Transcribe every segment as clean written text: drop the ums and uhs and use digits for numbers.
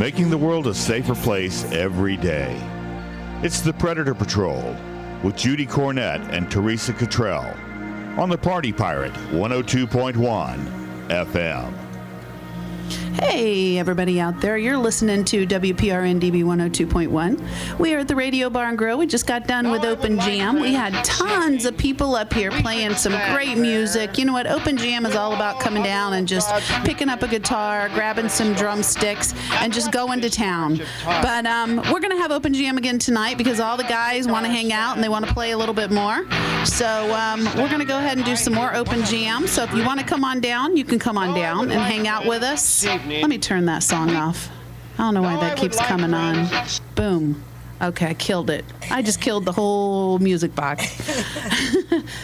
making the world a safer place every day. It's the Predator Patrol with Judy Cornett and Teresa Cottrell on the Party Pirate 102.1 FM. Hey, everybody out there. You're listening to WPRN DB 102.1. We are at the Radio Bar and Grill. We just got done with Open Jam. We had tons of people up here playing some great music. You know what? Open Jam is all about coming down and just picking up a guitar, grabbing some drumsticks, and just going to town. But we're going to have Open Jam again tonight because all the guys want to hang out and they want to play a little bit more. So we're going to go ahead and do some more Open Jam. So if you want to come on down, you can come on down and hang out with us. Let me turn that song off. I don't know why that keeps coming on. Boom. Okay, I killed it. I just killed the whole music box.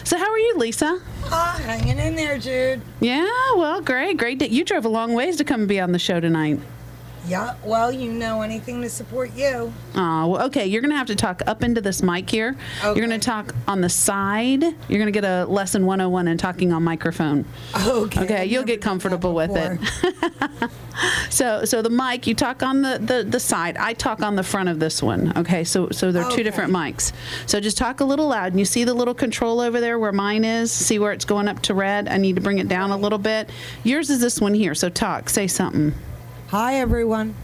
So how are you, Lisa? Hanging in there, Jude. Yeah, well, great. You drove a long ways to come and be on the show tonight. Yeah, well, you know, anything to support you. Oh, well, okay. You're going to have to talk up into this mic here. Okay. You're going to talk on the side. You're going to get a lesson 101 in talking on microphone. Okay, you'll get comfortable with it. So the mic, you talk on the side. I talk on the front of this one. Okay, so they're two different mics. So just talk a little loud. And you see the little control over there where mine is? See where it's going up to red? I need to bring it down a little bit. Yours is this one here. So talk. Say something. Hi, everyone.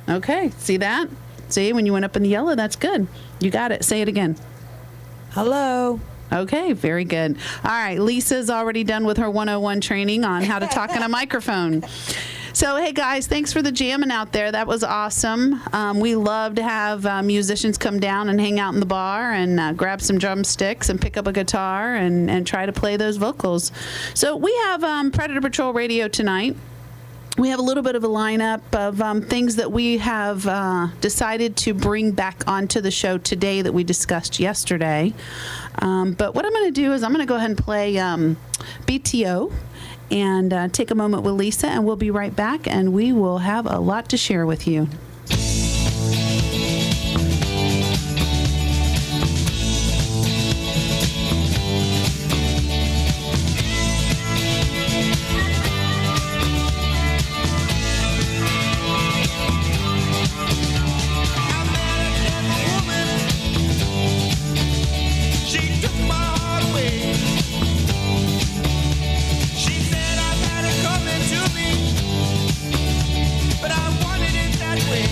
Okay, see that? See, when you went up in the yellow, that's good. You got it. Say it again. Hello. Okay, very good. All right, Lisa's already done with her 101 training on how to talk in a microphone. So, hey, guys, thanks for the jamming out there. That was awesome. We love to have musicians come down and hang out in the bar and grab some drumsticks and pick up a guitar and try to play those vocals. So we have Predator Patrol Radio tonight. We have a little bit of a lineup of things that we have decided to bring back onto the show today that we discussed yesterday. But what I'm going to do is I'm going to go ahead and play BTO and take a moment with Lisa, and we'll be right back, and we will have a lot to share with you. But I wanted it that way.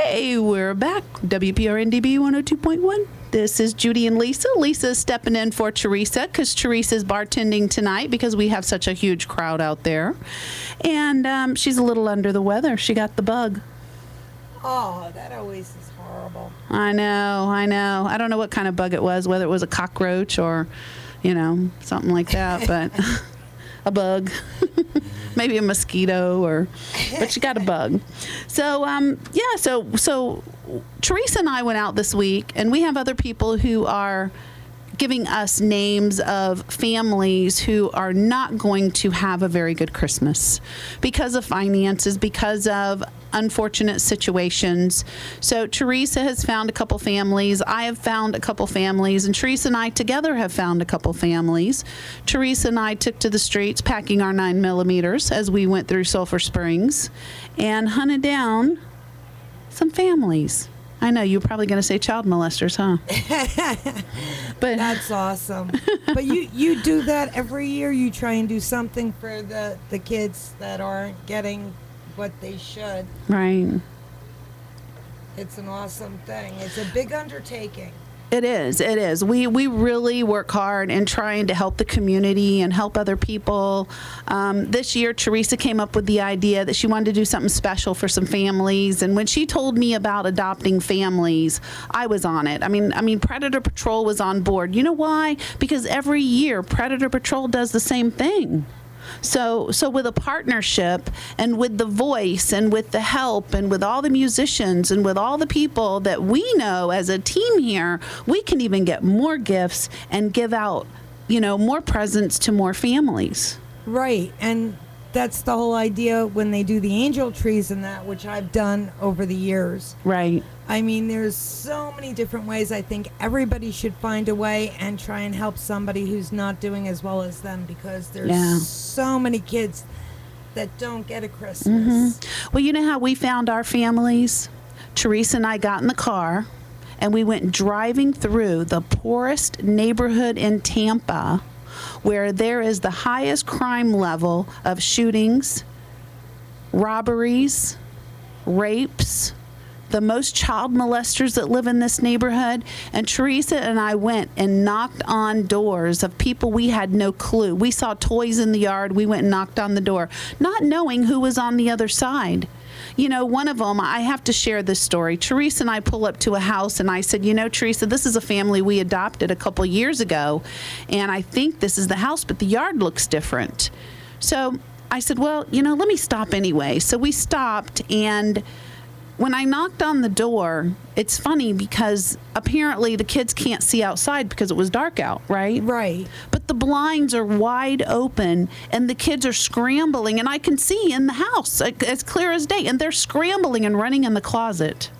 Hey, we're back. WPRNDB 102.1. This is Judy and Lisa. Lisa's stepping in for Teresa because Teresa's bartending tonight because we have such a huge crowd out there. And she's a little under the weather. She got the bug. Oh, that always is horrible. I know. I don't know what kind of bug it was, whether it was a cockroach or, something like that, but a bug. Maybe a mosquito but she got a bug. So, so Teresa and I went out this week, and we have other people who are giving us names of families who are not going to have a very good Christmas because of finances, because of unfortunate situations. So Teresa has found a couple families. I have found a couple families, and Teresa and I together have found a couple families. Teresa and I took to the streets packing our 9mm as we went through Sulphur Springs and hunted down some families. I know, you're probably going to say child molesters, huh? But that's awesome. But you do that every year? You try and do something for the kids that aren't getting what they should. Right. It's an awesome thing. It's a big undertaking. It is. We really work hard in trying to help the community and help other people. This year, Teresa came up with the idea that she wanted to do something special for some families. And when she told me about adopting families, I was on it. I mean, Predator Patrol was on board. You know why? Because every year, Predator Patrol does the same thing. So with a partnership and with the voice and with the help and with all the musicians and with all the people that we know as a team here, we can even get more gifts and give out, more presents to more families. Right. And that's the whole idea when they do the angel trees and that, which I've done over the years. Right. I mean, there's so many different ways. I think everybody should find a way and try and help somebody who's not doing as well as them, because there's so many kids that don't get a Christmas. Mm-hmm. Well, you know how we found our families? Teresa and I got in the car and we went driving through the poorest neighborhood in Tampa, where there is the highest crime level of shootings, robberies, rapes, the most child molesters that live in this neighborhood. And Teresa and I went and knocked on doors of people we had no clue. We saw toys in the yard. We went and knocked on the door, not knowing who was on the other side. One of them, I have to share this story. Teresa and I pull up to a house, and I said, Teresa, this is a family we adopted a couple years ago, and I think this is the house, but the yard looks different. So I said, well, let me stop anyway. So we stopped, and when I knocked on the door, it's funny because apparently the kids can't see outside because it was dark out, right? Right. But the blinds are wide open and the kids are scrambling, and I can see in the house as clear as day, and they're scrambling and running in the closet.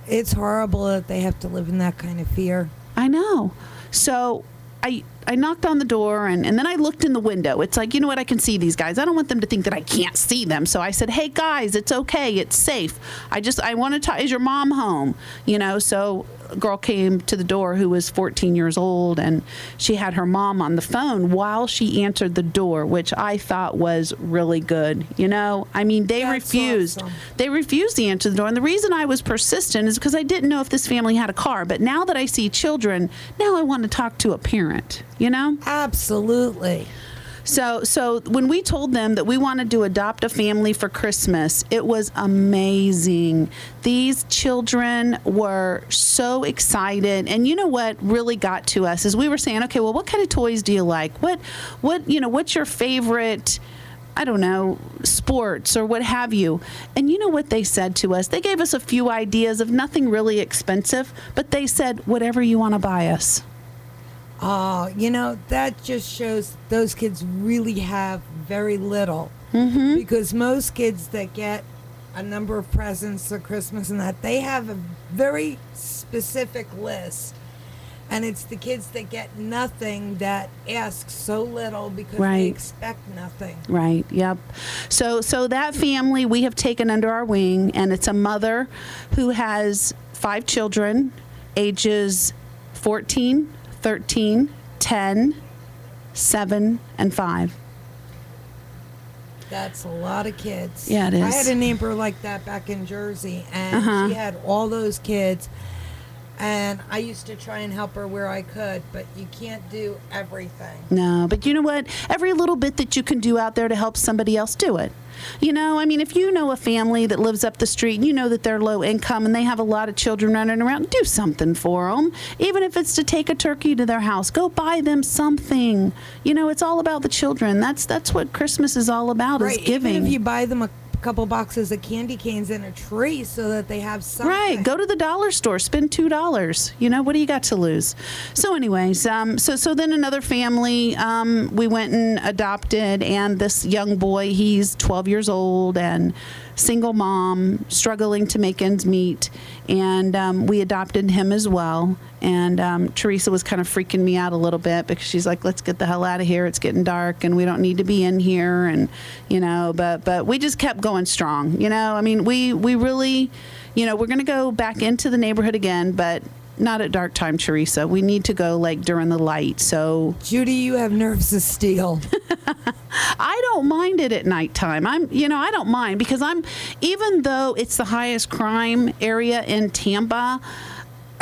It's horrible that they have to live in that kind of fear. I know. So I knocked on the door, and then I looked in the window. It's like, you know what, I can see these guys. I don't want them to think that I can't see them. So I said, hey, guys, it's okay. It's safe. I want to talk. Is your mom home? So a girl came to the door who was 14 years old, and she had her mom on the phone while she answered the door, which I thought was really good. They That's refused. Awesome. They refused to answer the door. And the reason I was persistent is because I didn't know if this family had a car. But now that I see children, now I want to talk to a parent, Absolutely. So when we told them that we wanted to adopt a family for Christmas, it was amazing. These children were so excited. And you know what really got to us is we were saying, okay, well, what kind of toys do you like? What's your favorite, I don't know, sports or what have you? And you know what they said to us? They gave us a few ideas of nothing really expensive, but they said, whatever you want to buy us. Oh, that just shows those kids really have very little. Mm-hmm. Because most kids that get a number of presents at Christmas and that, they have a very specific list. And it's the kids that get nothing that ask so little because they expect nothing. Right, yep. So that family we have taken under our wing, and it's a mother who has 5 children, ages 14, 13, 10, 7, and 5. That's a lot of kids. Yeah, it is. I had a neighbor like that back in Jersey, and she had all those kids. And I used to try and help her where I could, but you can't do everything. No, but you know what? Every little bit that you can do out there to help somebody else, do it. You know, I mean, if you know a family that lives up the street and you know that they're low income and they have a lot of children running around, do something for them. Even if it's to take a turkey to their house, go buy them something. You know, it's all about the children. That's what Christmas is all about, is giving. Even if you buy them a couple boxes of candy canes and a tree so that they have something. Right. Go to the dollar store. Spend $2. You know, what do you got to lose? So anyways, so then another family, we went and adopted, and this young boy, he's 12 years old and single mom, struggling to make ends meet, and we adopted him as well. And Teresa was kind of freaking me out a little bit because she's like, let's get the hell out of here. It's getting dark and we don't need to be in here. And, you know, but we just kept going strong. You know, I mean, we really, you know, we're going to go back into the neighborhood again, but not at dark time, Teresa. We need to go like during the light. So Judy, you have nerves of steel. I don't mind it at nighttime. I don't mind because even though it's the highest crime area in Tampa,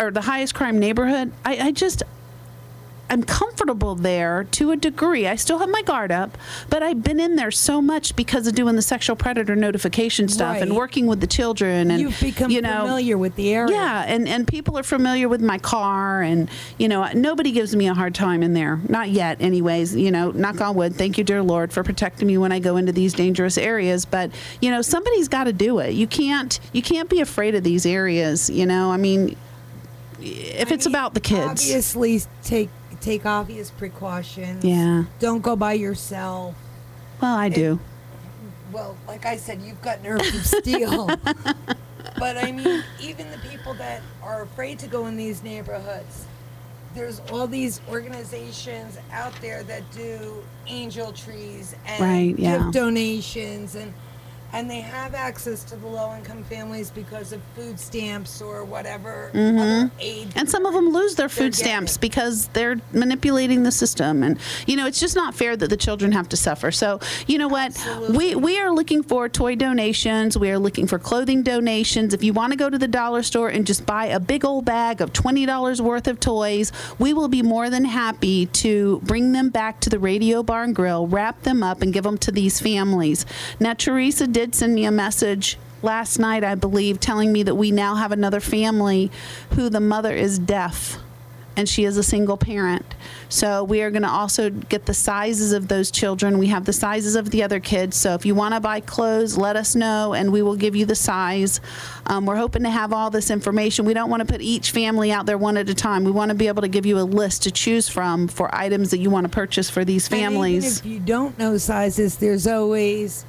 or the highest crime neighborhood, I'm comfortable there to a degree. I still have my guard up, but I've been in there so much because of doing the sexual predator notification stuff and working with the children. And you've become familiar with the area. Yeah, and people are familiar with my car, and, you know, nobody gives me a hard time in there. Not yet, anyways. You know, knock on wood. Thank you, dear Lord, for protecting me when I go into these dangerous areas. But, you know, somebody's got to do it. You can't be afraid of these areas, you know. I mean, if it's about the kids. Obviously, take obvious precautions. Yeah. Don't go by yourself. Well, I do. Well, like I said, you've got nerves of steel. But I mean, even the people that are afraid to go in these neighborhoods, there's all these organizations out there that do angel trees and gift donations, and they have access to the low-income families because of food stamps or whatever other aid. And some of them lose their food stamps because they're manipulating the system. And, you know, it's just not fair that the children have to suffer. So, you know what? We are looking for toy donations. We are looking for clothing donations. If you want to go to the dollar store and just buy a big old bag of $20 worth of toys, we will be more than happy to bring them back to the Radio Bar and Grill, wrap them up, and give them to these families. Now, Teresa did send me a message last night, I believe, telling me that we now have another family who the mother is deaf and she is a single parent. So we are going to also get the sizes of those children. We have the sizes of the other kids. So if you want to buy clothes, let us know and we will give you the size. We're hoping to have all this information. We don't want to put each family out there one at a time. We want to be able to give you a list to choose from for items that you want to purchase for these families. And even if you don't know sizes, there's always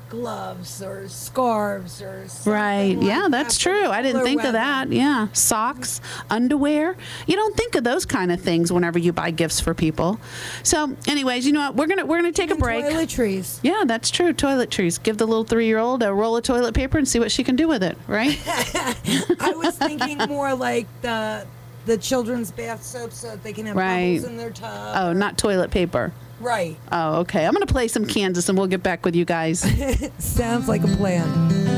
gloves or scarves or something. Right. Like yeah, that's true. I didn't think of that. Yeah. Socks, underwear. You don't think of those kind of things whenever you buy gifts for people. So anyways, you know what? We're gonna take a break. Toiletries. Yeah, that's true. Toiletries. Give the little 3-year-old a roll of toilet paper and see what she can do with it, right? I was thinking more like the children's bath soap so that they can have bubbles in their tub. Oh, not toilet paper. Right. Oh, okay. I'm going to play some Kansas and we'll get back with you guys. Sounds like a plan.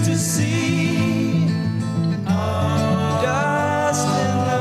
To see dust in the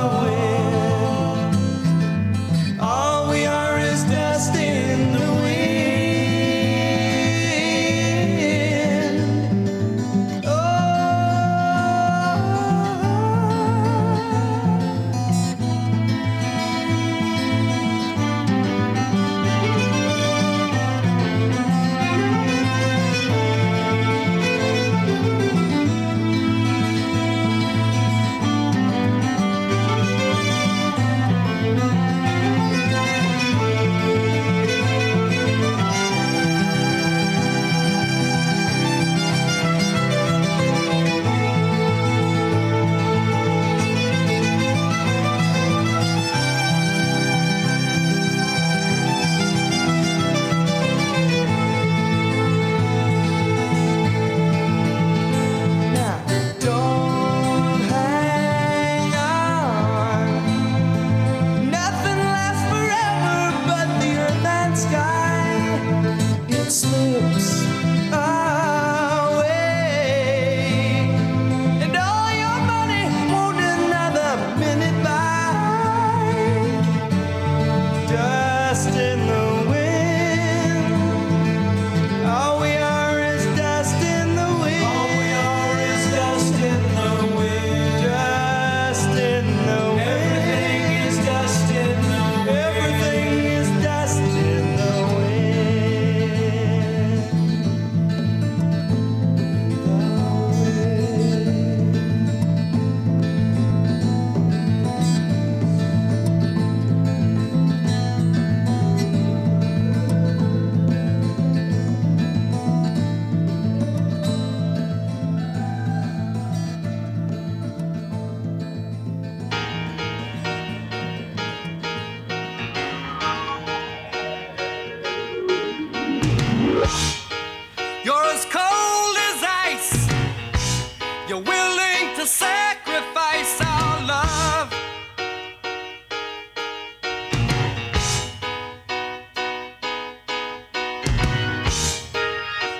You're willing to sacrifice our love.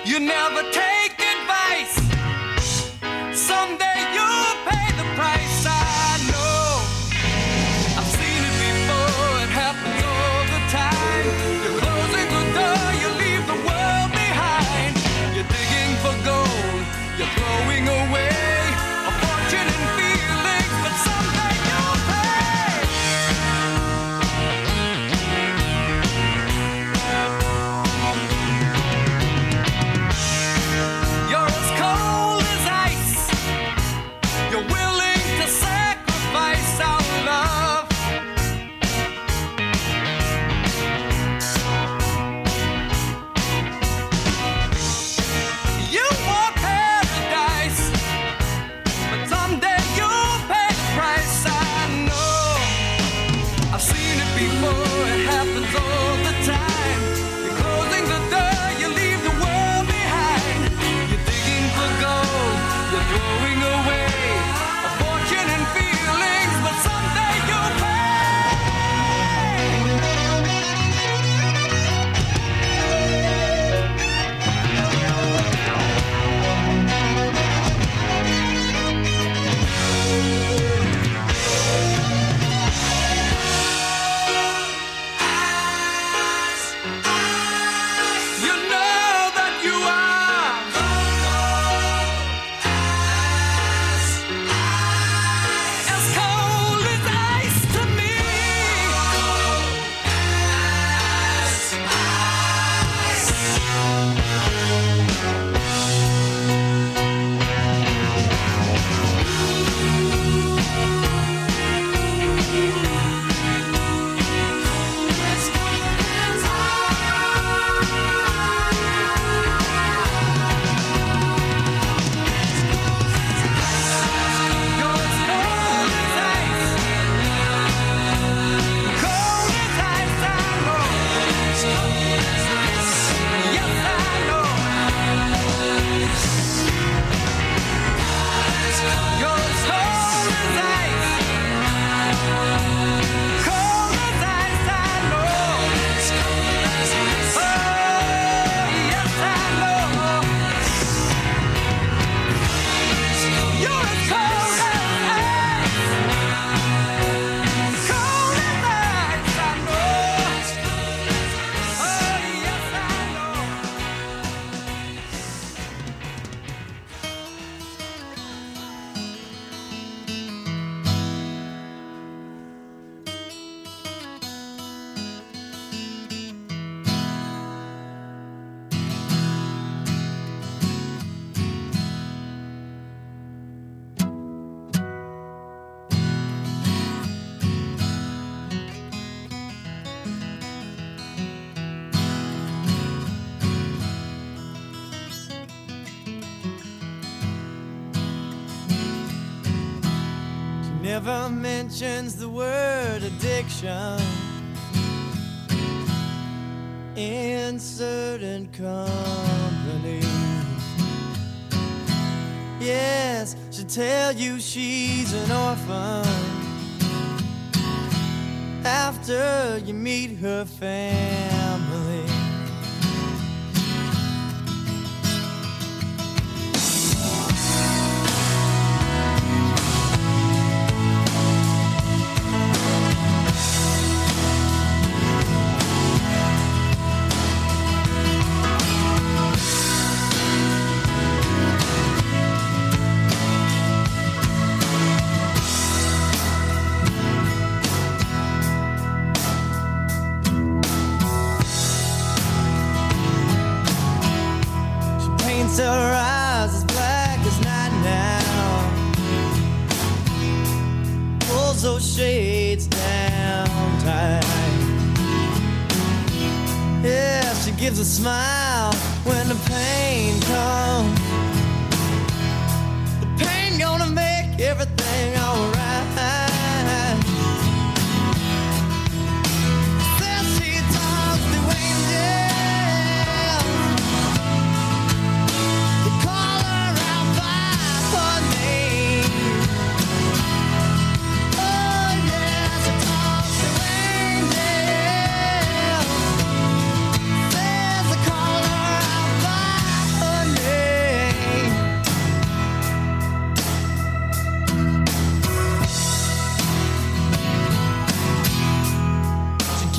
You never take advice. Someday you'll pay the price. I know. I've seen it before. It happens all the time. You're closing the door. You leave the world behind. You're digging for gold. You're throwing away a fortune and feelings, but someday you'll pay. You're as cold as ice. You're willing to sacrifice our love. You want paradise, but someday you'll pay the price. I know. I've seen it before. It happens all the time. You're closing the door. You leave the world behind. You're digging for gold. You're throwing away a fortune and feelings, but someday you'll pay. You know that you are as cold as ice to me. You're as cold as ice. Cold as ice, I know. Yes, I know. You're as cold as ice. Cold as ice, I know. Oh, yes, I know. You're as cold as ice. Cold as ice, I know. Oh, yes, I know. She never mentions the word addiction in certain company. Yes, she'll tell you she's an orphan after you meet her family. She paints her eyes as black as night now, pulls those shades down tight. Yeah, she gives a smile when the pain comes. The pain gonna make everything alright. Says she talks to angels. They call her out by her name.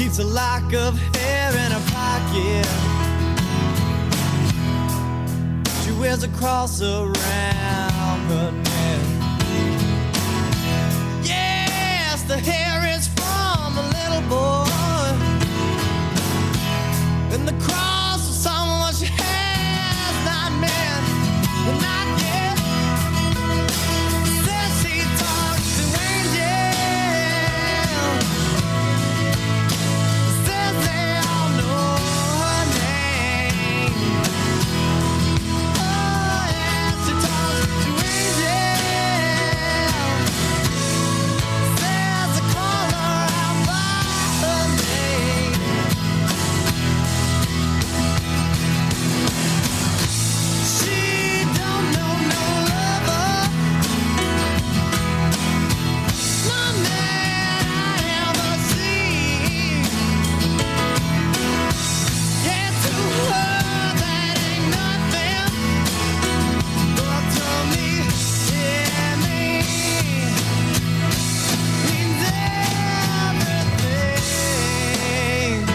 keeps a lock of hair in her pocket. She wears a cross around her neck. Yes, the hair is from a little boy, and the cross is someone she has not met, but not yet. Says she talks to angels, says they all know her name. Oh yeah, she talks to angels, says they call her out by her name. She don't know no lover, no man I ever seen. Yeah, to her that ain't nothing, but to me it means everything.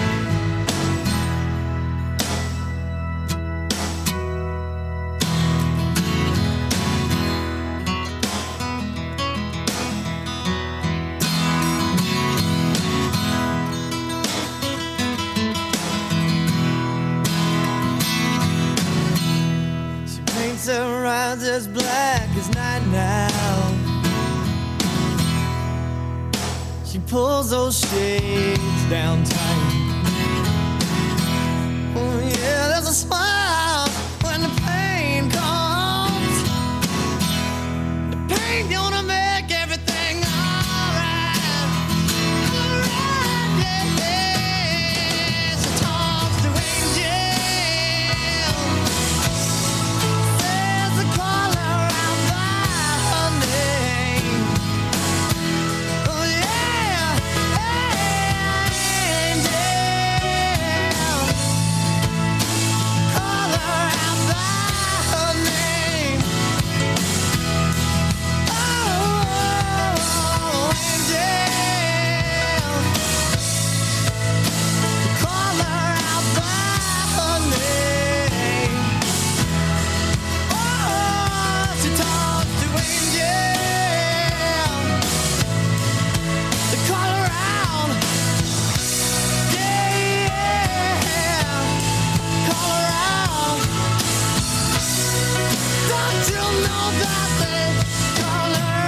She paints her eyes as black as night now. She pulls those shades down tight. Oh yeah, there's a smile when the pain comes. The pain gonna make everything alright. Alright, yeah, yeah. She talks to angels, says they call her out by her name. Oh yeah, angels, call her out by her name. Oh, angels, call her out by her name. Oh, she talks to angels, they call her out. Yeah, call her out. Don't you know that they call her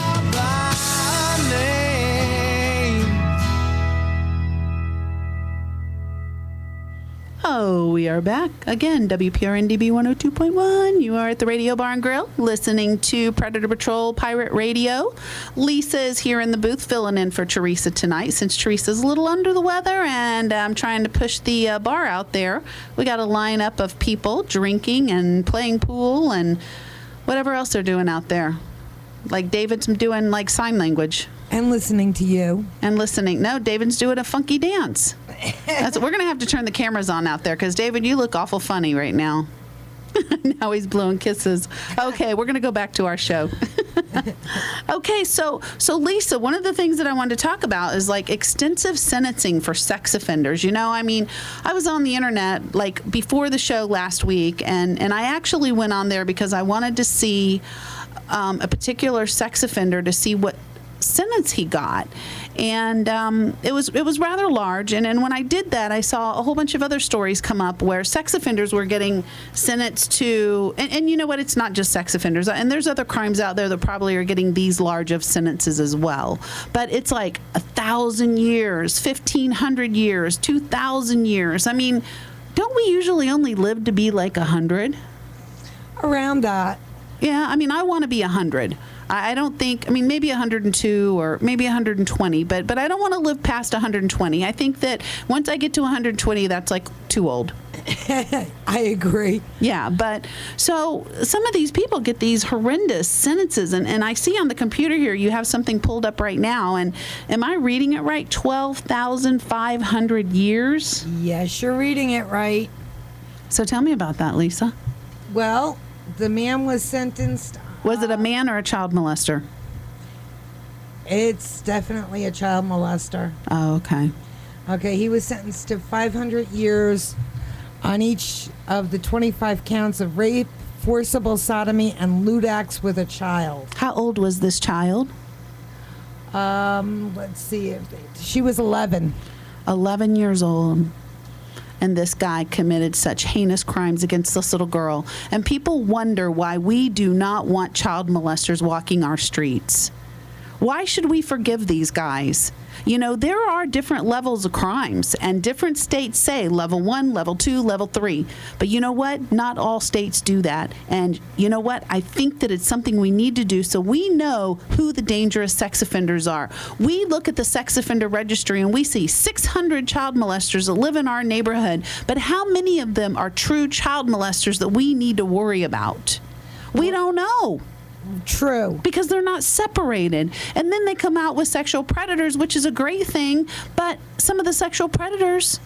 out by her name? Oh, we are back again. WPRN-DB 102.1. You are at the Radio Bar and Grill, listening to Predator Patrol Pirate Radio. Lisa is here in the booth, filling in for Teresa tonight, since Teresa's a little under the weather, and I'm trying to push the bar out there. We got a lineup of people drinking and playing pool and whatever else they're doing out there. Like David's doing like sign language. And listening to you. And listening. No, David's doing a funky dance. We're going to have to turn the cameras on out there because, David, you look awful funny right now. Now he's blowing kisses. Okay, we're going to go back to our show. Okay, so Lisa, one of the things that I wanted to talk about is like extensive sentencing for sex offenders. You know, I mean, I was on the internet like before the show last week, and I actually went on there because I wanted to see a particular sex offender to see what sentence he got, and it was rather large. And then when I did that, I saw a whole bunch of other stories come up where sex offenders were getting sentenced to, and you know what, it's not just sex offenders, and there's other crimes out there that probably are getting these large of sentences as well, but it's like 1,000 years, 1,500 years, 2,000 years. I mean, don't we usually only live to be like 100? Around that. Yeah, I mean, I want to be 100. I don't think, I mean, maybe 102 or maybe 120, but I don't want to live past 120. I think that once I get to 120, that's like too old. I agree. Yeah, but so some of these people get these horrendous sentences, and I see on the computer here you have something pulled up right now, and am I reading it right? 12,500 years? Yes, you're reading it right. So tell me about that, Lisa. Well, the man was sentenced. Was it a man or a child molester? It's definitely a child molester. Oh, okay. Okay, he was sentenced to 500 years on each of the 25 counts of rape, forcible sodomy, and lewd acts with a child. How old was this child? Let's see. She was 11. 11 years old. And this guy committed such heinous crimes against this little girl. And people wonder why we do not want child molesters walking our streets. Why should we forgive these guys? You know, there are different levels of crimes, and different states say level 1, level 2, level 3. But you know what? Not all states do that. And you know what? I think that it's something we need to do so we know who the dangerous sex offenders are. We look at the sex offender registry and we see 600 child molesters that live in our neighborhood. But how many of them are true child molesters that we need to worry about? We don't know. True. Because they're not separated. And then they come out with sexual predators, which is a great thing, but some of the sexual predators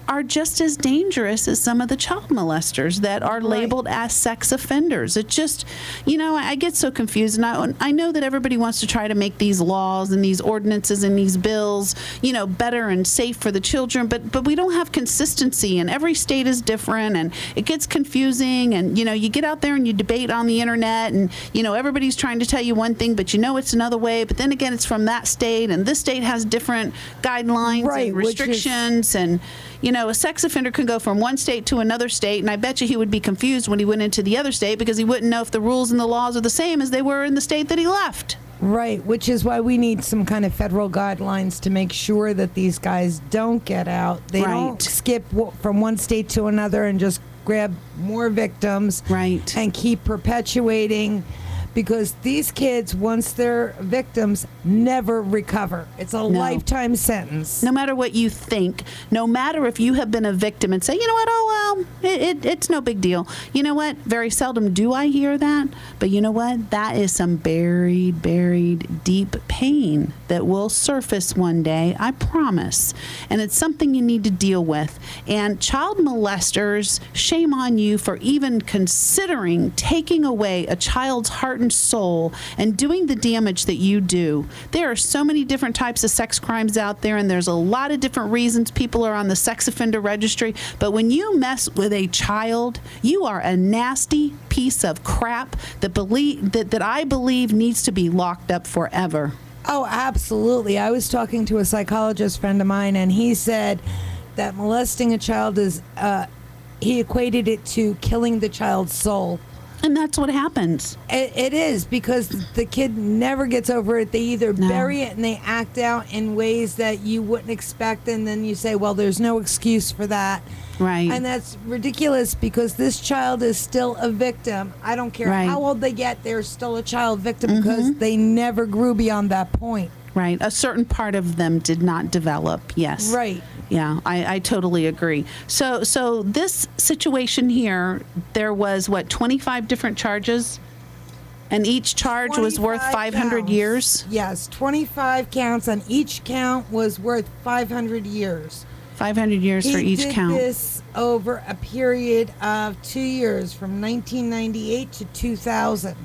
are just as dangerous as some of the child molesters that are labeled as sex offenders. It just, you know, I get so confused. And I know that everybody wants to try to make these laws and these ordinances and these bills, you know, better and safe for the children, but we don't have consistency, and every state is different, and it gets confusing. And, you know, you get out there and you debate on the internet, and, you know, everybody's trying to tell you one thing, but you know it's another way. But then again, it's from that state, and this state has different guidelines and restrictions. And, you know, a sex offender can go from one state to another state, and I bet you he would be confused when he went into the other state because he wouldn't know if the rules and the laws are the same as they were in the state that he left. Right, which is why we need some kind of federal guidelines to make sure that these guys don't get out. They don't skip from one state to another and just grab more victims and keep perpetuating. Because these kids, once they're victims, never recover. It's a lifetime sentence. No matter what you think, no matter if you have been a victim and say, you know what, oh, well, it's no big deal. You know what? Very seldom do I hear that. But you know what? That is some buried, deep pain that will surface one day, I promise. And it's something you need to deal with. And child molesters, shame on you for even considering taking away a child's heart and soul and doing the damage that you do. There are so many different types of sex crimes out there, and there's a lot of different reasons people are on the sex offender registry. But when you mess with a child, you are a nasty piece of crap that I believe needs to be locked up forever. Oh, absolutely. I was talking to a psychologist friend of mine, and he said that molesting a child is, he equated it to killing the child's soul. And that's what happens. It is, because the kid never gets over it. They either bury it and they act out in ways that you wouldn't expect, and then you say, well, there's no excuse for that. Right. And that's ridiculous, because this child is still a victim. I don't care how old they get, they're still a child victim because they never grew beyond that point. Right. A certain part of them did not develop. Yes. Right. Yeah, I totally agree. So this situation here, there was, 25 different charges? And each charge was worth 500 years? Yes, 25 counts, and each count was worth 500 years. 500 years for each count. He did this over a period of 2 years, from 1998 to 2000.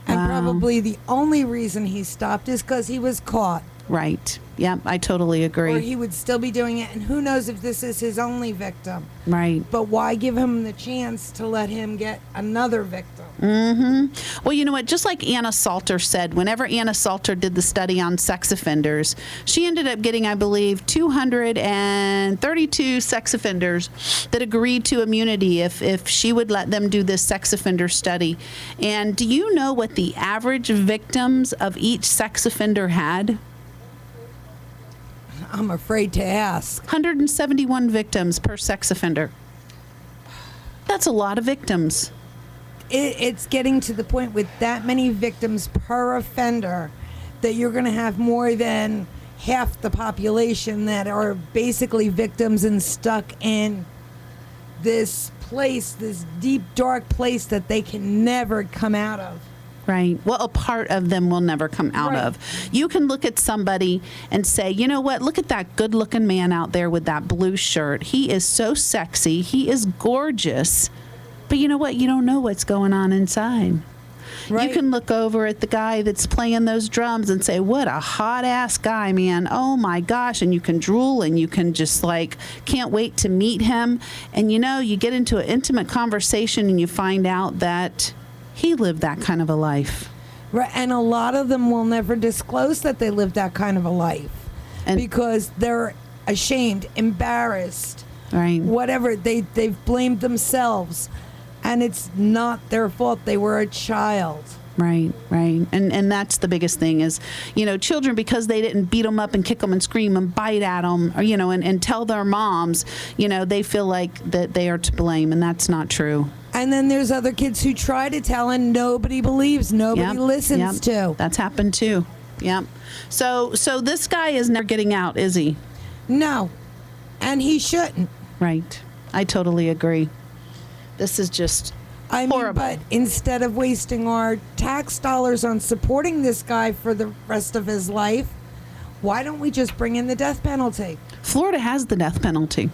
And probably the only reason he stopped is because he was caught. Right. Yeah, I totally agree. Or he would still be doing it, and who knows if this is his only victim. Right. But why give him the chance to let him get another victim? Well, you know what? Just like Anna Salter said, whenever Anna Salter did the study on sex offenders, she ended up getting, I believe, 232 sex offenders that agreed to immunity if she would let them do this sex offender study. And do you know what the average victims of each sex offender had? I'm afraid to ask. 171 victims per sex offender. That's a lot of victims. It's getting to the point with that many victims per offender that you're going to have more than half the population that are basically victims and stuck in this place, this deep, dark place that they can never come out of. Right. Well, a part of them will never come out of. You can look at somebody and say, you know what, look at that good-looking man out there with that blue shirt. He is so sexy. He is gorgeous. But you know what? You don't know what's going on inside. Right. You can look over at the guy that's playing those drums and say, what a hot ass guy, man. Oh my gosh. And you can drool and you can just like, can't wait to meet him. And you know, you get into an intimate conversation and you find out that he lived that kind of a life. Right, and a lot of them will never disclose that they lived that kind of a life And- because they're ashamed, embarrassed, Right. whatever. They've blamed themselves, and it's not their fault. They were a child. Right, right. And that's the biggest thing is, you know, children, because they didn't beat them up and kick them and scream and bite at them, or, you know, and tell their moms, you know, they feel like that they are to blame, and that's not true. And then there's other kids who try to tell and nobody believes, nobody listens to. That's happened too. Yep. So this guy is never getting out, is he? No, and he shouldn't. Right. I totally agree. This is just I mean, horrible. but instead of wasting our tax dollars on supporting this guy for the rest of his life, why don't we just bring in the death penalty? Florida has the death penalty.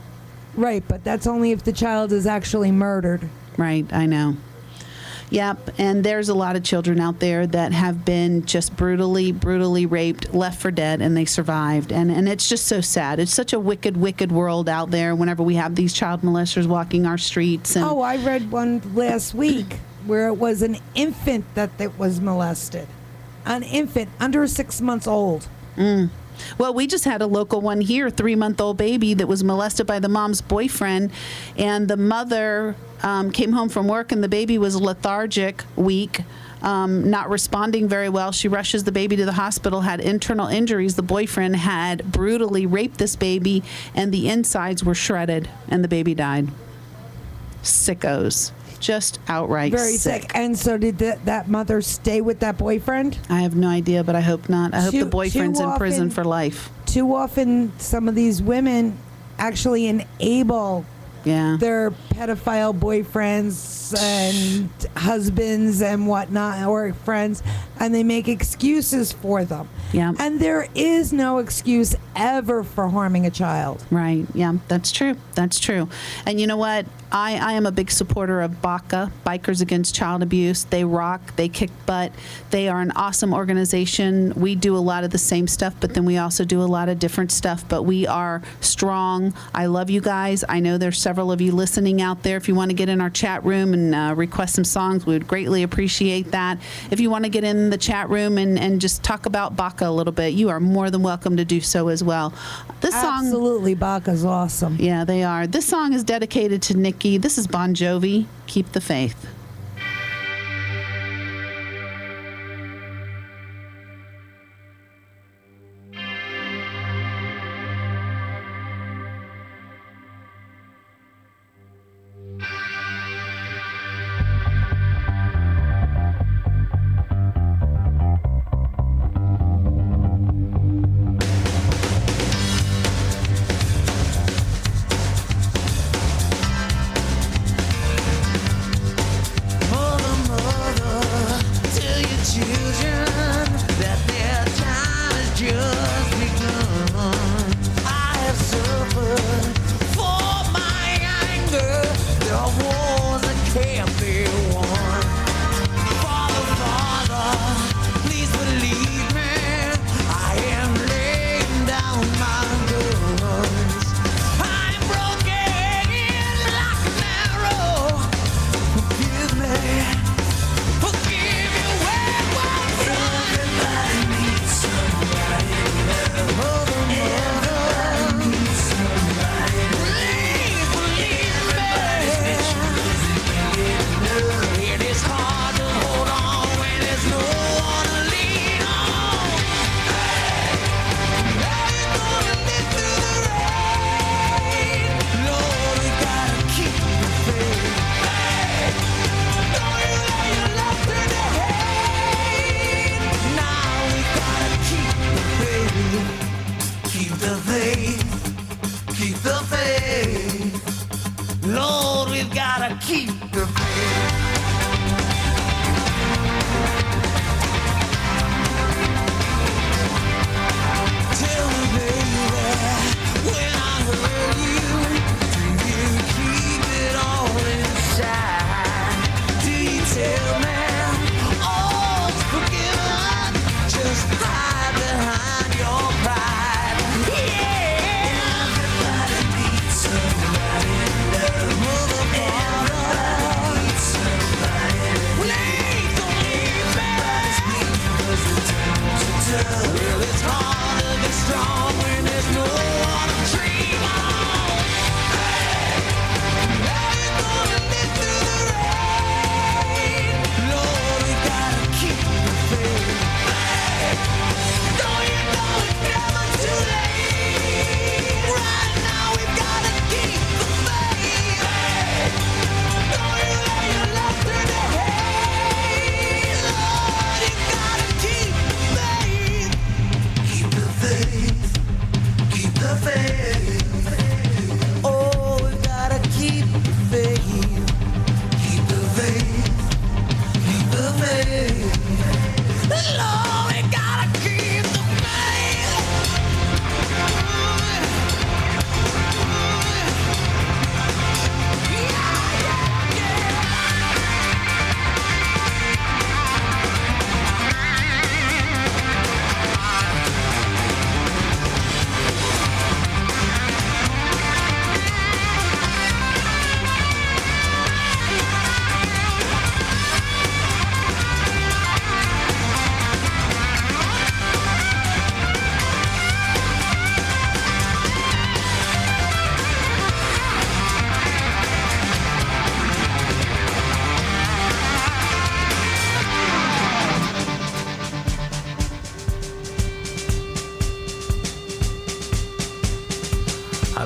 Right, but that's only if the child is actually murdered. Right, I know. Yep, and there's a lot of children out there that have been just brutally raped, left for dead, and they survived. And it's just so sad. It's such a wicked, wicked world out there whenever we have these child molesters walking our streets. And Oh, I read one last week where it was an infant that was molested. An infant under 6 months old. Well, we just had a local one here, 3-month-old baby that was molested by the mom's boyfriend, and the mother came home from work, and the baby was lethargic, weak, not responding very well. She rushes the baby to the hospital, had internal injuries. The boyfriend had brutally raped this baby, and the insides were shredded, and the baby died. Sickos. Just outright Very sick. And so did that mother stay with that boyfriend? I have no idea, but I hope not. I hope the boyfriend's in prison for life. Too often, some of these women actually enable Yeah. their pedophile boyfriends and husbands and whatnot, or friends, and they make excuses for them. Yeah. And there is no excuse ever for harming a child. Right. Yeah, that's true. That's true. And you know what? I am a big supporter of BACA, Bikers Against Child Abuse. They rock. They kick butt. They are an awesome organization. We do a lot of the same stuff, but then we also do a lot of different stuff. But we are strong. I love you guys. I know there's several of you listening out there. If you want to get in our chat room and request some songs, we would greatly appreciate that. If you want to get in the chat room and just talk about BACA a little bit, you are more than welcome to do so as well. This song, Absolutely, Baca's awesome. yeah, they are. This song is dedicated to Nikki. This is Bon Jovi, Keep the Faith.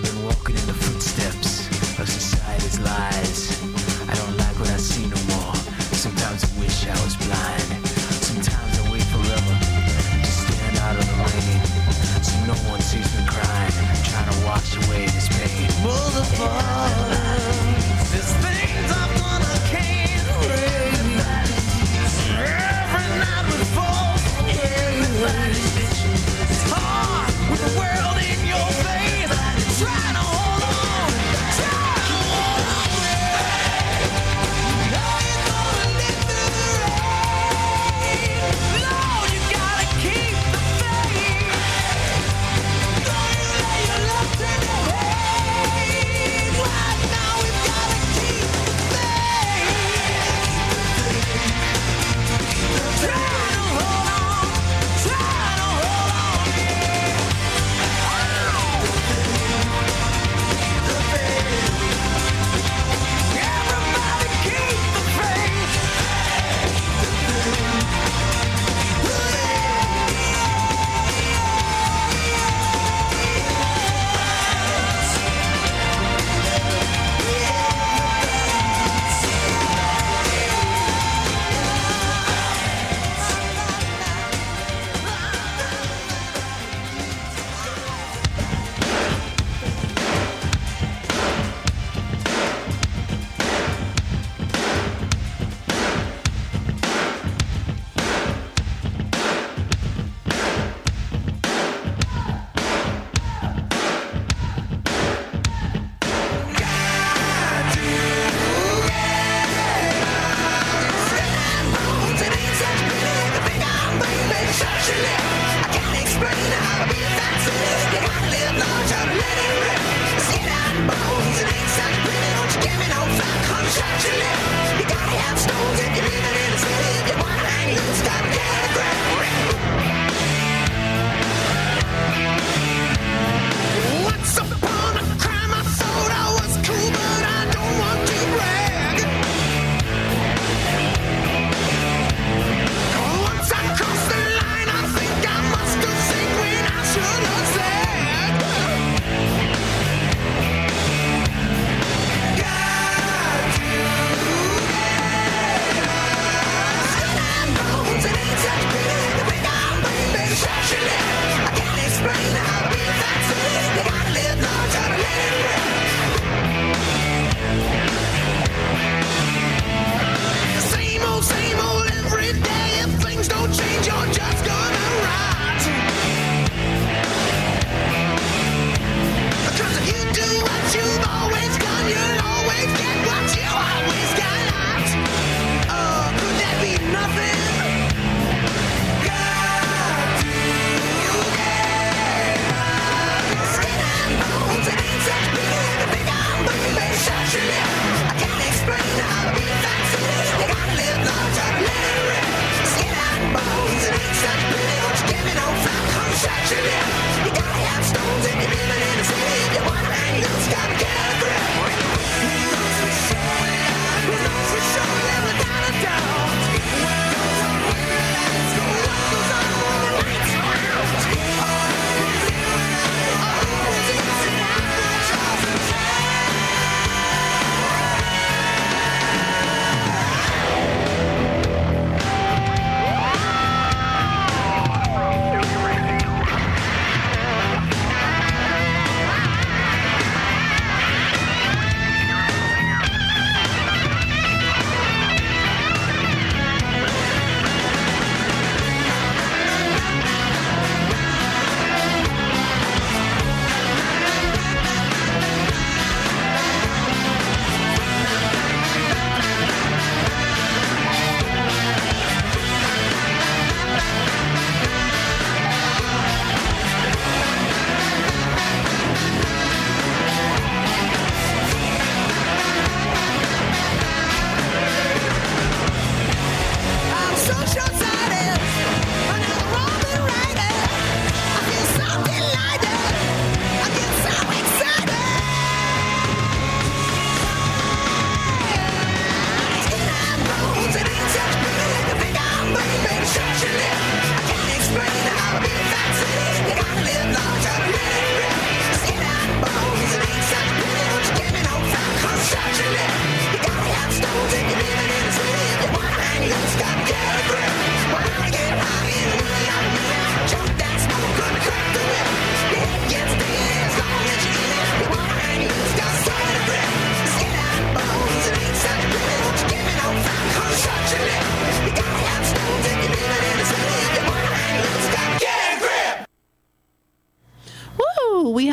been walking in the footsteps of society's lies. I don't like what I see no more. Sometimes I wish I was blind. Sometimes I wait forever to stand out of the rain, so no one sees me crying, trying to wash away this pain. There's things I've done I can't erase. Every night we fall. It's hard with the world in your face, trying to hold on.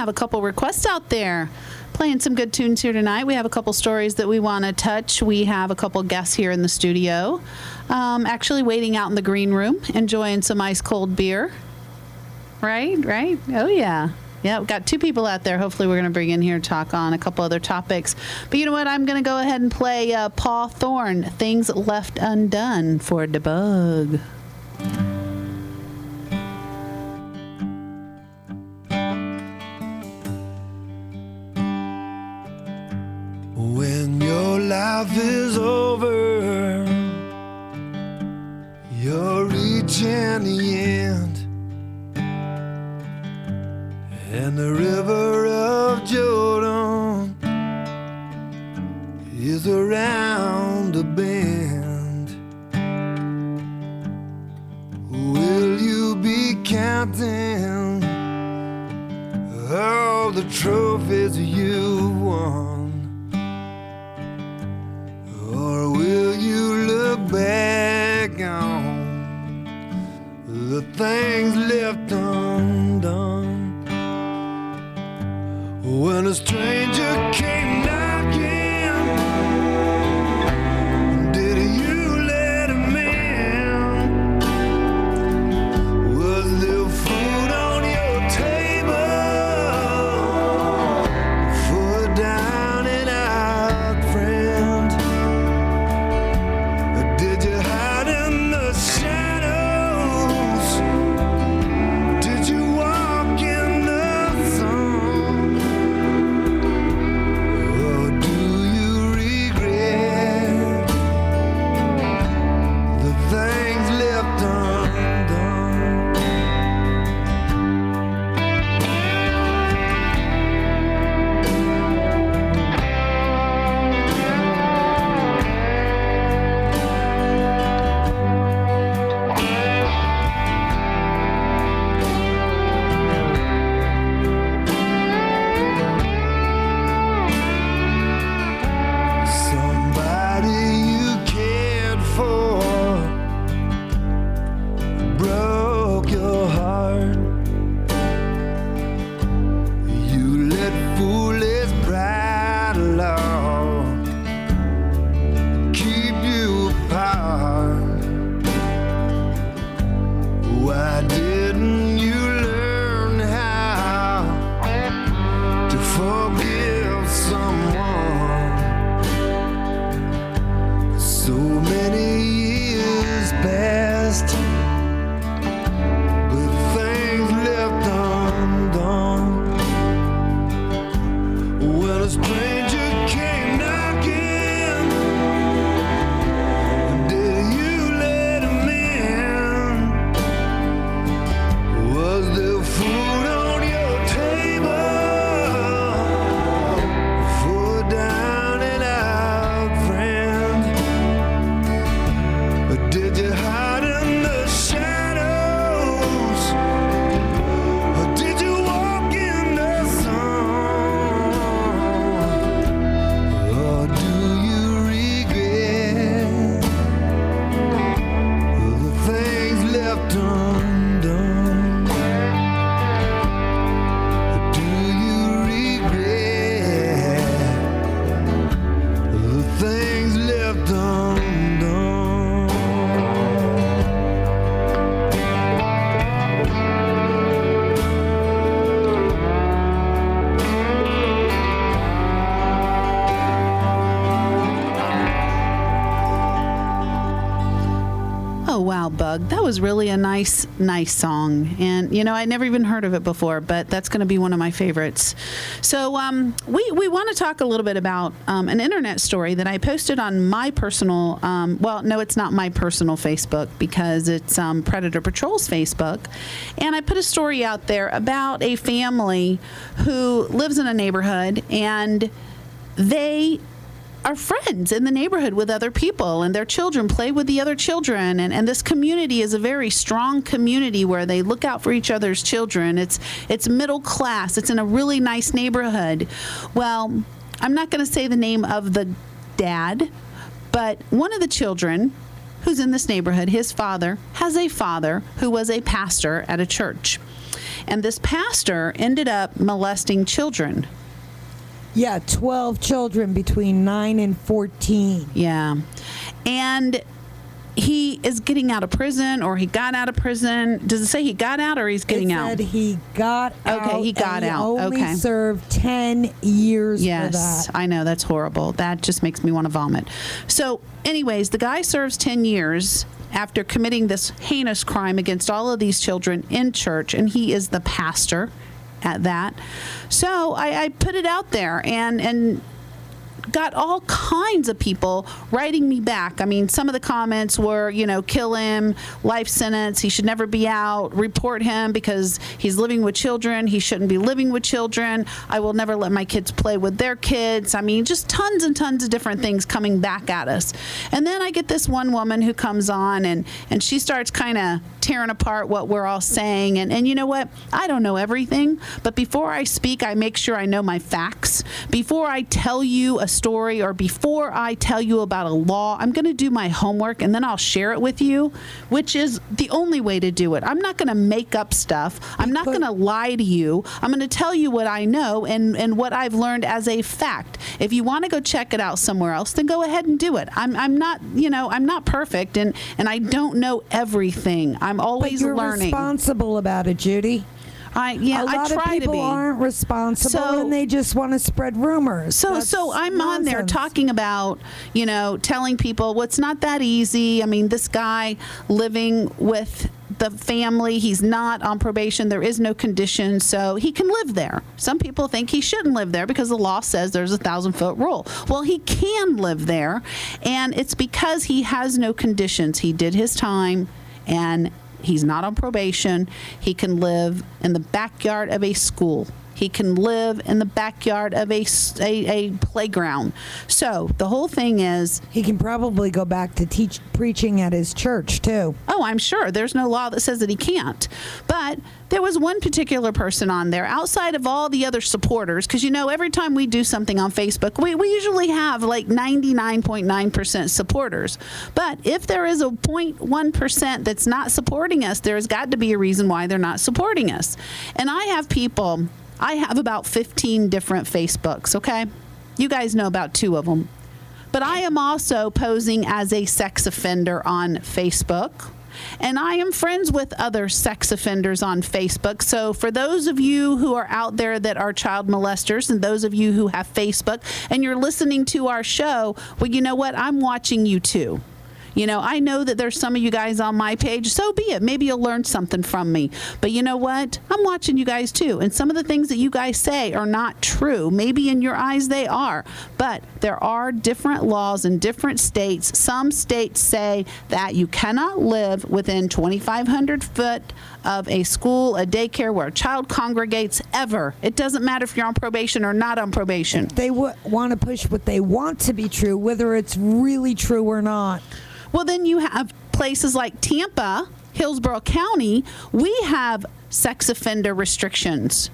have a couple requests out there. Playing some good tunes here tonight. We have a couple stories that we want to touch. We have a couple guests here in the studio. Actually waiting out in the green room, enjoying some ice cold beer. Right? Oh, yeah. Yeah, we've got two people out there. Hopefully we're going to bring in here to talk on a couple other topics. But you know what? I'm going to go ahead and play Paul Thorne, Things Left Undone for Debug. When your life is over, you're reaching the end, and the river of Jordan is around the bend. Will you be counting all the trophies you won? Or will you look back on the things left undone? When a stranger came knocking, did you let him in? Was there food on your table for a down and out friend? Or did you hide in the shadows? Did you walk in the sun? Or do you regret the things left undone? Somebody you cared for broke your heart. You let foolish pride alone keep you apart. Why didn't you learn how to forgive someone? So many years passed with things left undone. When a stranger came knocking, did you let him in? Was there food on your table for a down and out friend? Or did you hide in the shadows? Or did you walk in the sun? Or do you regret the things left undone? Or do you regret the things left undone? Oh, wow, Bug. That was really a nice song. And, you know, I'd never even heard of it before, but that's going to be one of my favorites. So we want to talk a little bit about an internet story that I posted on my personal, well, no, it's not my personal Facebook because it's Predator Patrol's Facebook. And I put a story out there about a family who lives in a neighborhood, and they are friends in the neighborhood with other people, and their children play with the other children, and this community is a very strong community where they look out for each other's children. It's middle class. It's in a really nice neighborhood. Well, I'm not going to say the name of the dad, but one of the children who's in this neighborhood, his father, has a father who was a pastor at a church. And this pastor ended up molesting children. Yeah, 12 children between 9 and 14. Yeah. And he is getting out of prison, or he got out of prison. Does it say he got out or he's getting out? It said he got out. Okay, he got out. He only Okay. served 10 years for Yes, that. I know. That's horrible. That just makes me want to vomit. So, anyways, the guy serves 10 years after committing this heinous crime against all of these children in church, and he is the pastor at that. So I put it out there and got all kinds of people writing me back. I mean, some of the comments were, you know, kill him, life sentence, he should never be out, report him because he's living with children, he shouldn't be living with children, I will never let my kids play with their kids. I mean, just tons and tons of different things coming back at us. And then I get this one woman who comes on and she starts kind of tearing apart what we're all saying. And you know what? I don't know everything, but before I speak, I make sure I know my facts. Before I tell you a story or before I tell you about a law, I'm going to do my homework and then I'll share it with you, which is the only way to do it. I'm not going to make up stuff. I'm not going to lie to you. I'm going to tell you what I know and what I've learned as a fact. If you want to go check it out somewhere else, then go ahead and do it. I'm not, you know, I'm not perfect and I don't know everything. I'm always But you're learning. responsible about it, Judy. I A lot try of people to be. aren't responsible, and they just want to spread rumors. So I'm on there nonsense. talking about, you know, telling people, well, it's not that easy. I mean, this guy living with the family, he's not on probation. There is no condition, so he can live there. Some people think he shouldn't live there because the law says there's a 1,000-foot rule. Well, he can live there, and it's because he has no conditions. He did his time, and he's not on probation. He can live in the backyard of a school. He can live in the backyard of a playground. So the whole thing is, He can probably go back to preaching at his church, too. oh, I'm sure there's no law that says that he can't. But there was one particular person on there outside of all the other supporters, because, you know, every time we do something on Facebook, we usually have like 99.9% supporters. But if there is a 0.1% that's not supporting us, there's got to be a reason why they're not supporting us. And I have about 15 different Facebooks, okay? You guys know about 2 of them. But I am also posing as a sex offender on Facebook. And I am friends with other sex offenders on Facebook. So for those of you who are out there that are child molesters and those of you who have Facebook and you're listening to our show, well, you know what? I'm watching you too. You know, I know that there's some of you guys on my page, so be it. Maybe you'll learn something from me. But you know what? I'm watching you guys too. And some of the things that you guys say are not true. Maybe in your eyes they are. But there are different laws in different states. Some states say that you cannot live within 2,500 foot of a school, a daycare where a child congregates ever. It doesn't matter if you're on probation or not on probation. They want to push what they want to be true, whether it's really true or not. Well, then you have places like Tampa, Hillsborough County. We have sex offender restrictions,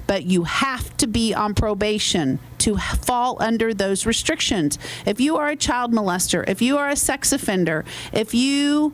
but you have to be on probation to fall under those restrictions. If you are a child molester, if you are a sex offender, if you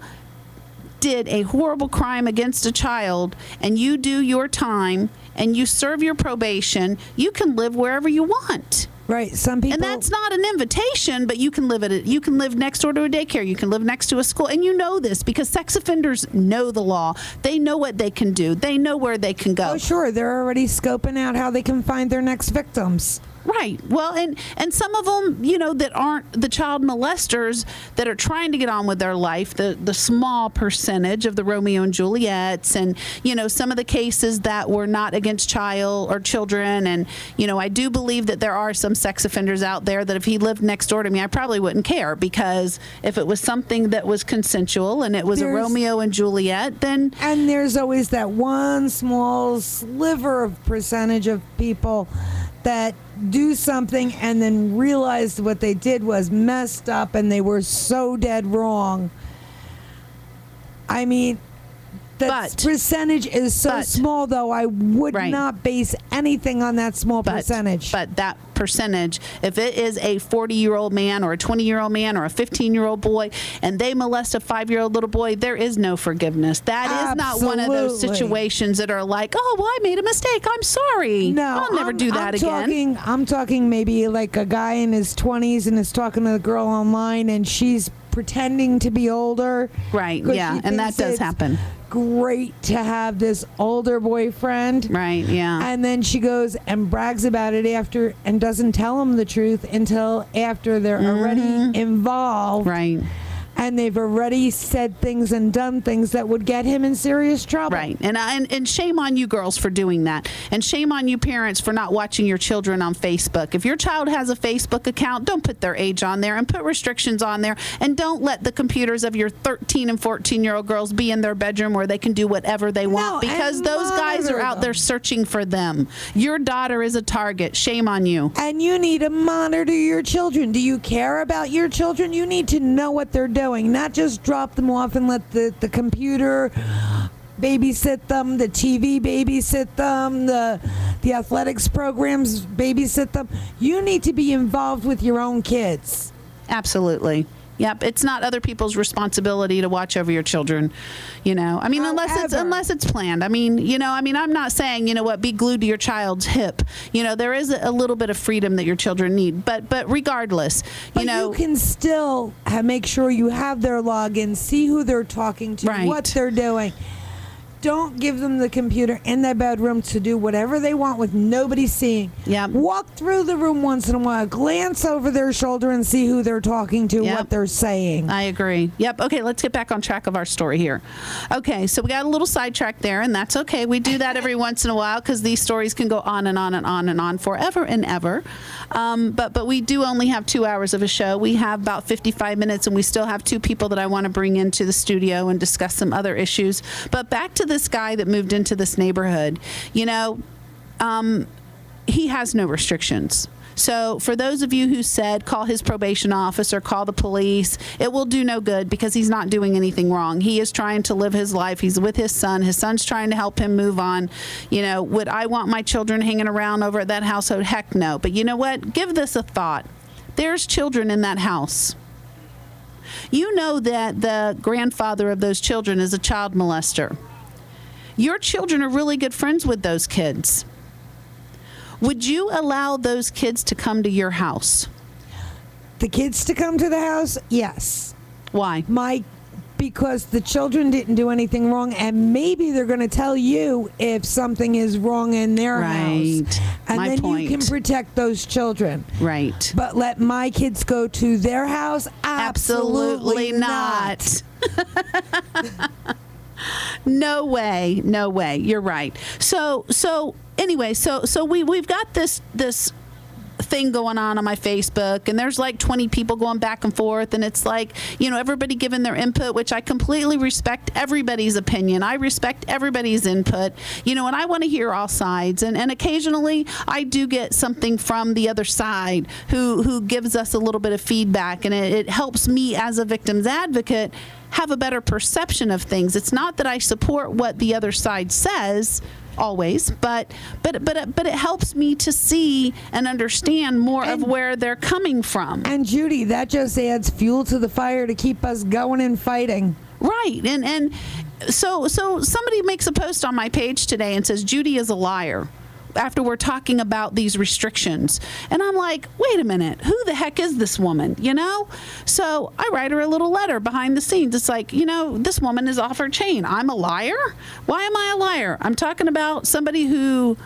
did a horrible crime against a child and you do your time and you serve your probation, you can live wherever you want. Right. Some people. And that's not an invitation, but you can live at it. You can live next door to a daycare. You can live next to a school. And you know this because sex offenders know the law. They know what they can do. They know where they can go. Oh, sure. They're already scoping out how they can find their next victims. Right. Well, and some of them, you know, that aren't the child molesters that are trying to get on with their life, the small percentage of the Romeo and Juliets and, you know, some of the cases that were not against child or children. And, you know, I do believe that there are some sex offenders out there that if he lived next door to me, I probably wouldn't care because if it was something that was consensual and it was a Romeo and Juliet, then... And there's always that one small sliver of percentage of people that do something and then realize what they did was messed up and they were so dead wrong. I mean, percentage is so small, though. I would Right. not base anything on that small percentage. But that percentage, if it is a 40-year-old man or a 20-year-old man or a 15-year-old boy and they molest a 5-year-old little boy, there is no forgiveness. That is not one of those Absolutely. situations that are like, oh, well, I made a mistake. I'm sorry. No, I'll never do that again. I'm talking maybe like a guy in his 20s and is talking to the girl online and she's pretending to be older. Right, 'cause yeah, she and that thinks does it's happen. Great to have this older boyfriend. Right, yeah. And then she goes and brags about it after and doesn't tell him the truth until after they're already involved. Right. And they've already said things and done things that would get him in serious trouble. Right. And shame on you girls for doing that. And shame on you parents for not watching your children on Facebook. If your child has a Facebook account, don't put their age on there and put restrictions on there. And don't let the computers of your 13 and 14-year-old girls be in their bedroom where they can do whatever they want because and those guys are monitor out there them. searching for them. Your daughter is a target. Shame on you. And you need to monitor your children. Do you care about your children? You need to know what they're doing, not just drop them off and let the computer babysit them, the TV babysit them, the athletics programs babysit them. You need to be involved with your own kids. Absolutely. Yep, it's not other people's responsibility to watch over your children, you know. I mean, unless it's planned. I mean, I'm not saying, be glued to your child's hip. There is a little bit of freedom that your children need, but regardless, you can still make sure you have their login, see who they're talking to, Right. what they're doing. Don't give them the computer in their bedroom to do whatever they want with nobody seeing. Yep. Walk through the room once in a while. Glance over their shoulder and see who they're talking to, Yep. what they're saying. I agree. Yep. Okay, let's get back on track of our story here. Okay, so we got a little sidetrack there, and that's okay. We do that every once in a while because these stories can go on and on and on and on forever and ever. But we do only have 2 hours of a show. We have about 55 minutes, and we still have 2 people that I want to bring into the studio and discuss some other issues. But back to this guy that moved into this neighborhood. He has no restrictions. So for those of you who said call his probation officer, call the police, it will do no good because he's not doing anything wrong. He is trying to live his life. He's with his son. His son's trying to help him move on. Would I want my children hanging around over at that household? Heck no. But you know what? Give this a thought. There's children in that house. You know that the grandfather of those children is a child molester. Your children are really good friends with those kids. Would you allow those kids to come to your house? The kids to come to the house? Yes. Why? Because the children didn't do anything wrong, and maybe they're going to tell you if something is wrong in their house. Right. And My then point. you can protect those children. Right. But let my kids go to their house? Absolutely not. No way. No way. You're right. So anyway, so we've got this thing going on my Facebook, and there's like 20 people going back and forth, and it's like, everybody giving their input, which I completely respect everybody's opinion. I respect everybody's input, and I want to hear all sides, and occasionally I do get something from the other side who gives us a little bit of feedback, and it helps me as a victim's advocate have a better perception of things. It's not that I support what the other side says always, but it helps me to see and understand more of where they're coming from. And Judy, that just adds fuel to the fire to keep us going and fighting. Right. And so somebody makes a post on my page today and says Judy is a liar after we're talking about these restrictions. And I'm like, wait a minute, who the heck is this woman? So I write her a little letter behind the scenes. It's like, this woman is off her chain. I'm a liar? Why am I a liar? I'm talking about somebody who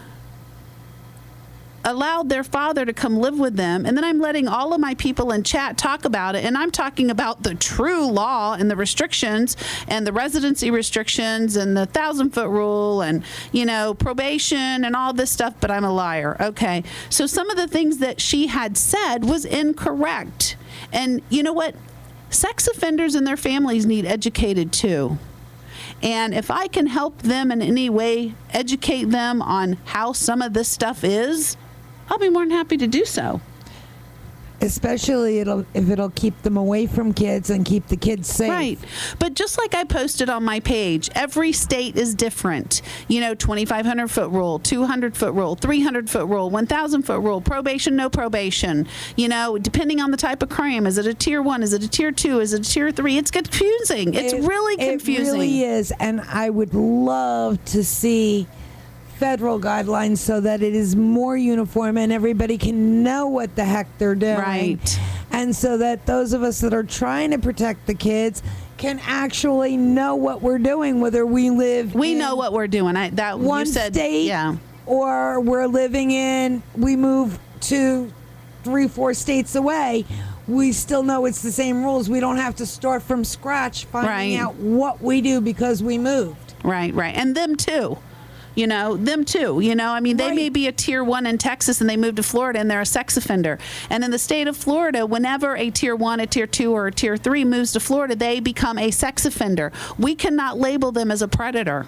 allowed their father to come live with them, and then I'm letting all of my people in chat talk about it, and I'm talking about the true law and the restrictions and the residency restrictions and the 1,000-foot rule and probation and all this stuff, but I'm a liar. Okay, so some of the things that she had said was incorrect, and you know what? Sex offenders and their families need educated too. And if I can help them in any way, educate them on how some of this stuff is, I'll be more than happy to do so. Especially if it'll keep them away from kids and keep the kids safe. Right. But just like I posted on my page, every state is different. 2,500 foot rule, 200 foot rule, 300 foot rule, 1,000 foot rule, probation, no probation. Depending on the type of crime. Is it a tier 1? Is it a tier 2? Is it a tier 3? It's confusing. It's really confusing. It really is. And I would love to see federal guidelines so that it is more uniform and everybody can know what the heck they're doing. Right. And so that those of us that are trying to protect the kids can actually know what we're doing, whether we live We in know what we're doing. one you said, state, yeah. or we move to 3-4 states away. We still know it's the same rules. We don't have to start from scratch finding out what we do because we moved. Right. And them too. Them too. They may be a tier 1 in Texas and they move to Florida and they're a sex offender. And in the state of Florida, whenever a tier 1, a tier 2, or a tier 3 moves to Florida, they become a sex offender. We cannot label them as a predator.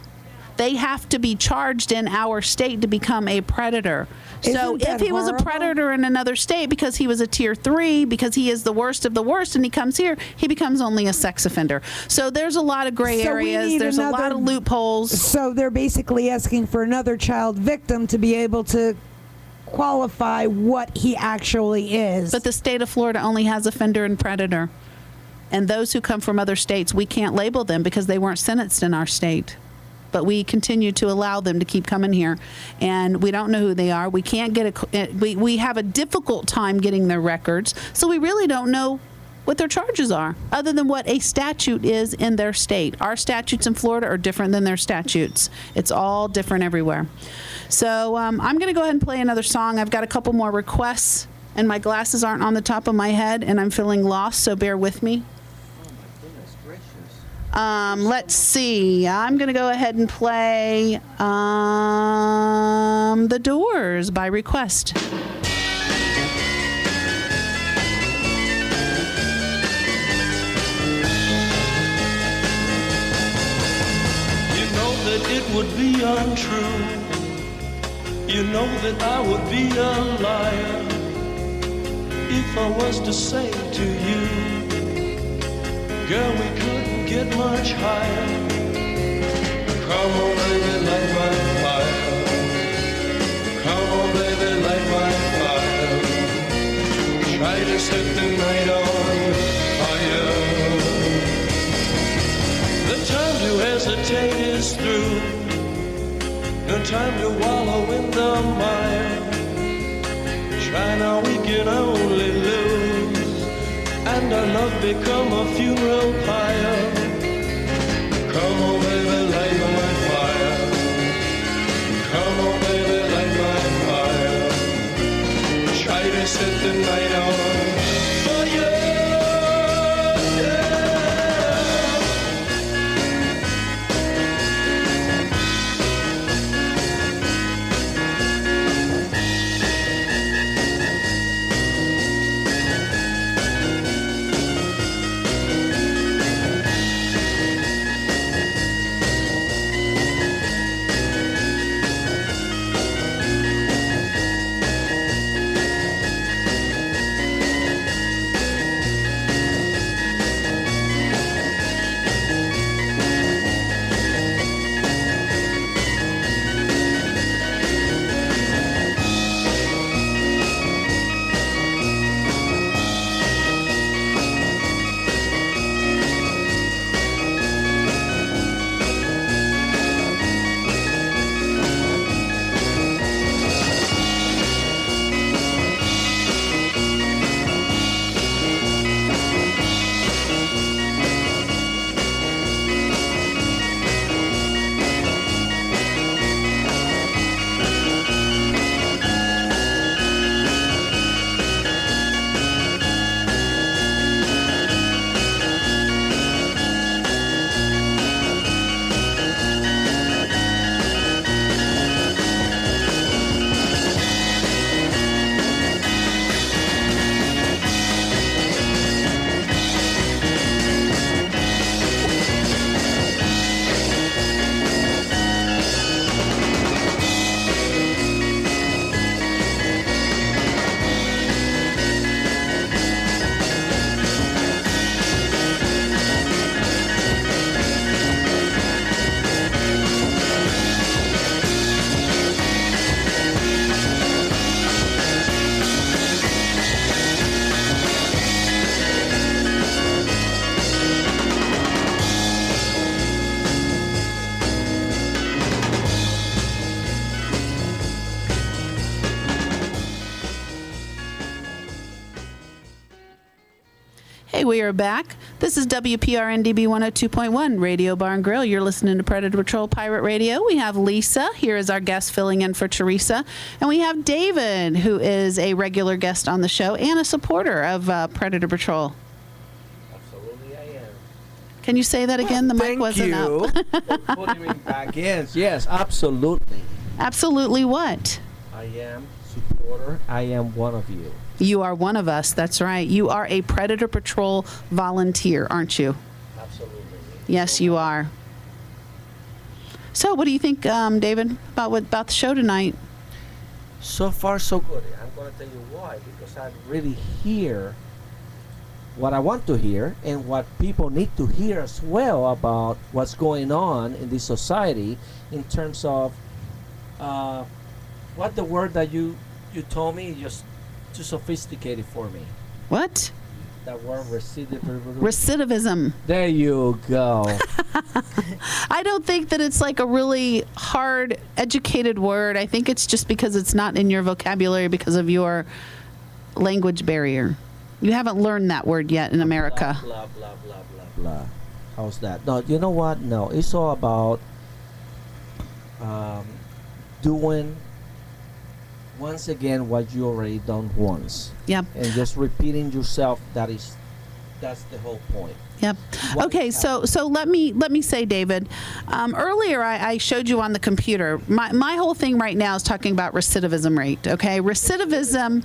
They have to be charged in our state to become a predator. So if he was a predator in another state because he was a tier 3, because he is the worst of the worst, and he comes here, he becomes only a sex offender. So there's a lot of gray areas. There's a lot of loopholes. So they're basically asking for another child victim to be able to qualify what he actually is. But the state of Florida only has offender and predator. And those who come from other states, we can't label them because they weren't sentenced in our state. But we continue to allow them to keep coming here, and we don't know who they are. We can't get we have a difficult time getting their records, so we really don't know what their charges are, other than what a statute is in their state. Our statutes in Florida are different than their statutes. It's all different everywhere. So I'm going to go ahead and play another song. I've got a couple more requests, and my glasses aren't on the top of my head, and I'm feeling lost, so bear with me. Let's see. I'm going to go ahead and play The Doors by request. You know that it would be untrue. You know that I would be a liar if I was to say to you, girl, we couldn't get much higher. Come on, baby, light my fire. Come on, baby, light my fire. Try to set the night on fire. The time to hesitate is through. No time to wallow in the mire. Try now, we can only lose, and our love become a funeral pyre. Come on, baby, light my fire. Come on, baby, light my fire. Try to set the night on fire. Hey, we are back. This is WPRNDB 102.1 Radio Bar and Grill. You're listening to Predator Patrol Pirate Radio. We have Lisa here as our guest filling in for Teresa. And we have David, who is a regular guest on the show and a supporter of Predator Patrol. Absolutely, I am. Can you say that again? The mic wasn't up. Thank you for putting me back in. Yes, absolutely. Absolutely what? I am supporter. I am one of you. You are one of us. That's right. You are a Predator Patrol volunteer, aren't you? Absolutely. Yes, you are. So, what do you think, David, about the show tonight? So far, so good. I'm going to tell you why. Because I really hear what I want to hear and what people need to hear as well about what's going on in this society in terms of what the word that you told me just too sophisticated for me. What? That word Recidivism. There you go. I don't think that it's like a really hard, educated word. I think it's just because it's not in your vocabulary because of your language barrier. You haven't learned that word yet in America. Blah, blah, blah, blah, blah, blah. How's that? No, you know what? No, it's all about doing once again what you already done once. Yep. And just repeating yourself. That's the whole point. Yep. What Okay, is so let me say, David, earlier I showed you on the computer. My whole thing right now is talking about recidivism rate. Okay, recidivism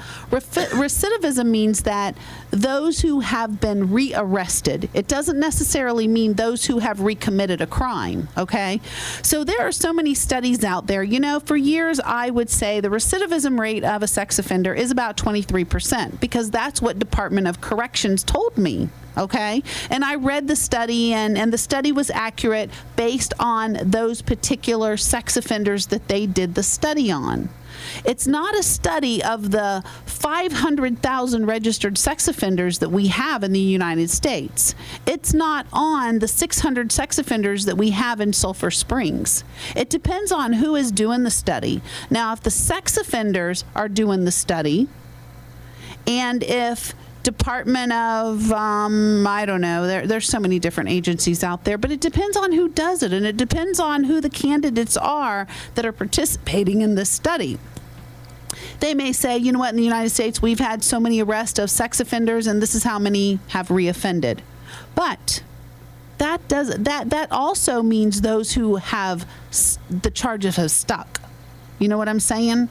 means that those who have been rearrested. It doesn't necessarily mean those who have recommitted a crime. Okay, so there are so many studies out there. You know, for years I would say the recidivism rate of a sex offender is about 23% because that's what Department of Corrections told me. Okay, and I read the study, and the study was accurate based on those particular sex offenders that they did the study on. It's not a study of the 500,000 registered sex offenders that we have in the United States. It's not on the 600 sex offenders that we have in Sulphur Springs. It depends on who is doing the study. Now, if the sex offenders are doing the study, and if Department of, I don't know, there's so many different agencies out there, but it depends on who does it, and it depends on who the candidates are that are participating in this study. They may say, you know what, in the United States, we've had so many arrests of sex offenders, and this is how many have reoffended. But that also means those who have the charges have stuck. You know what I'm saying?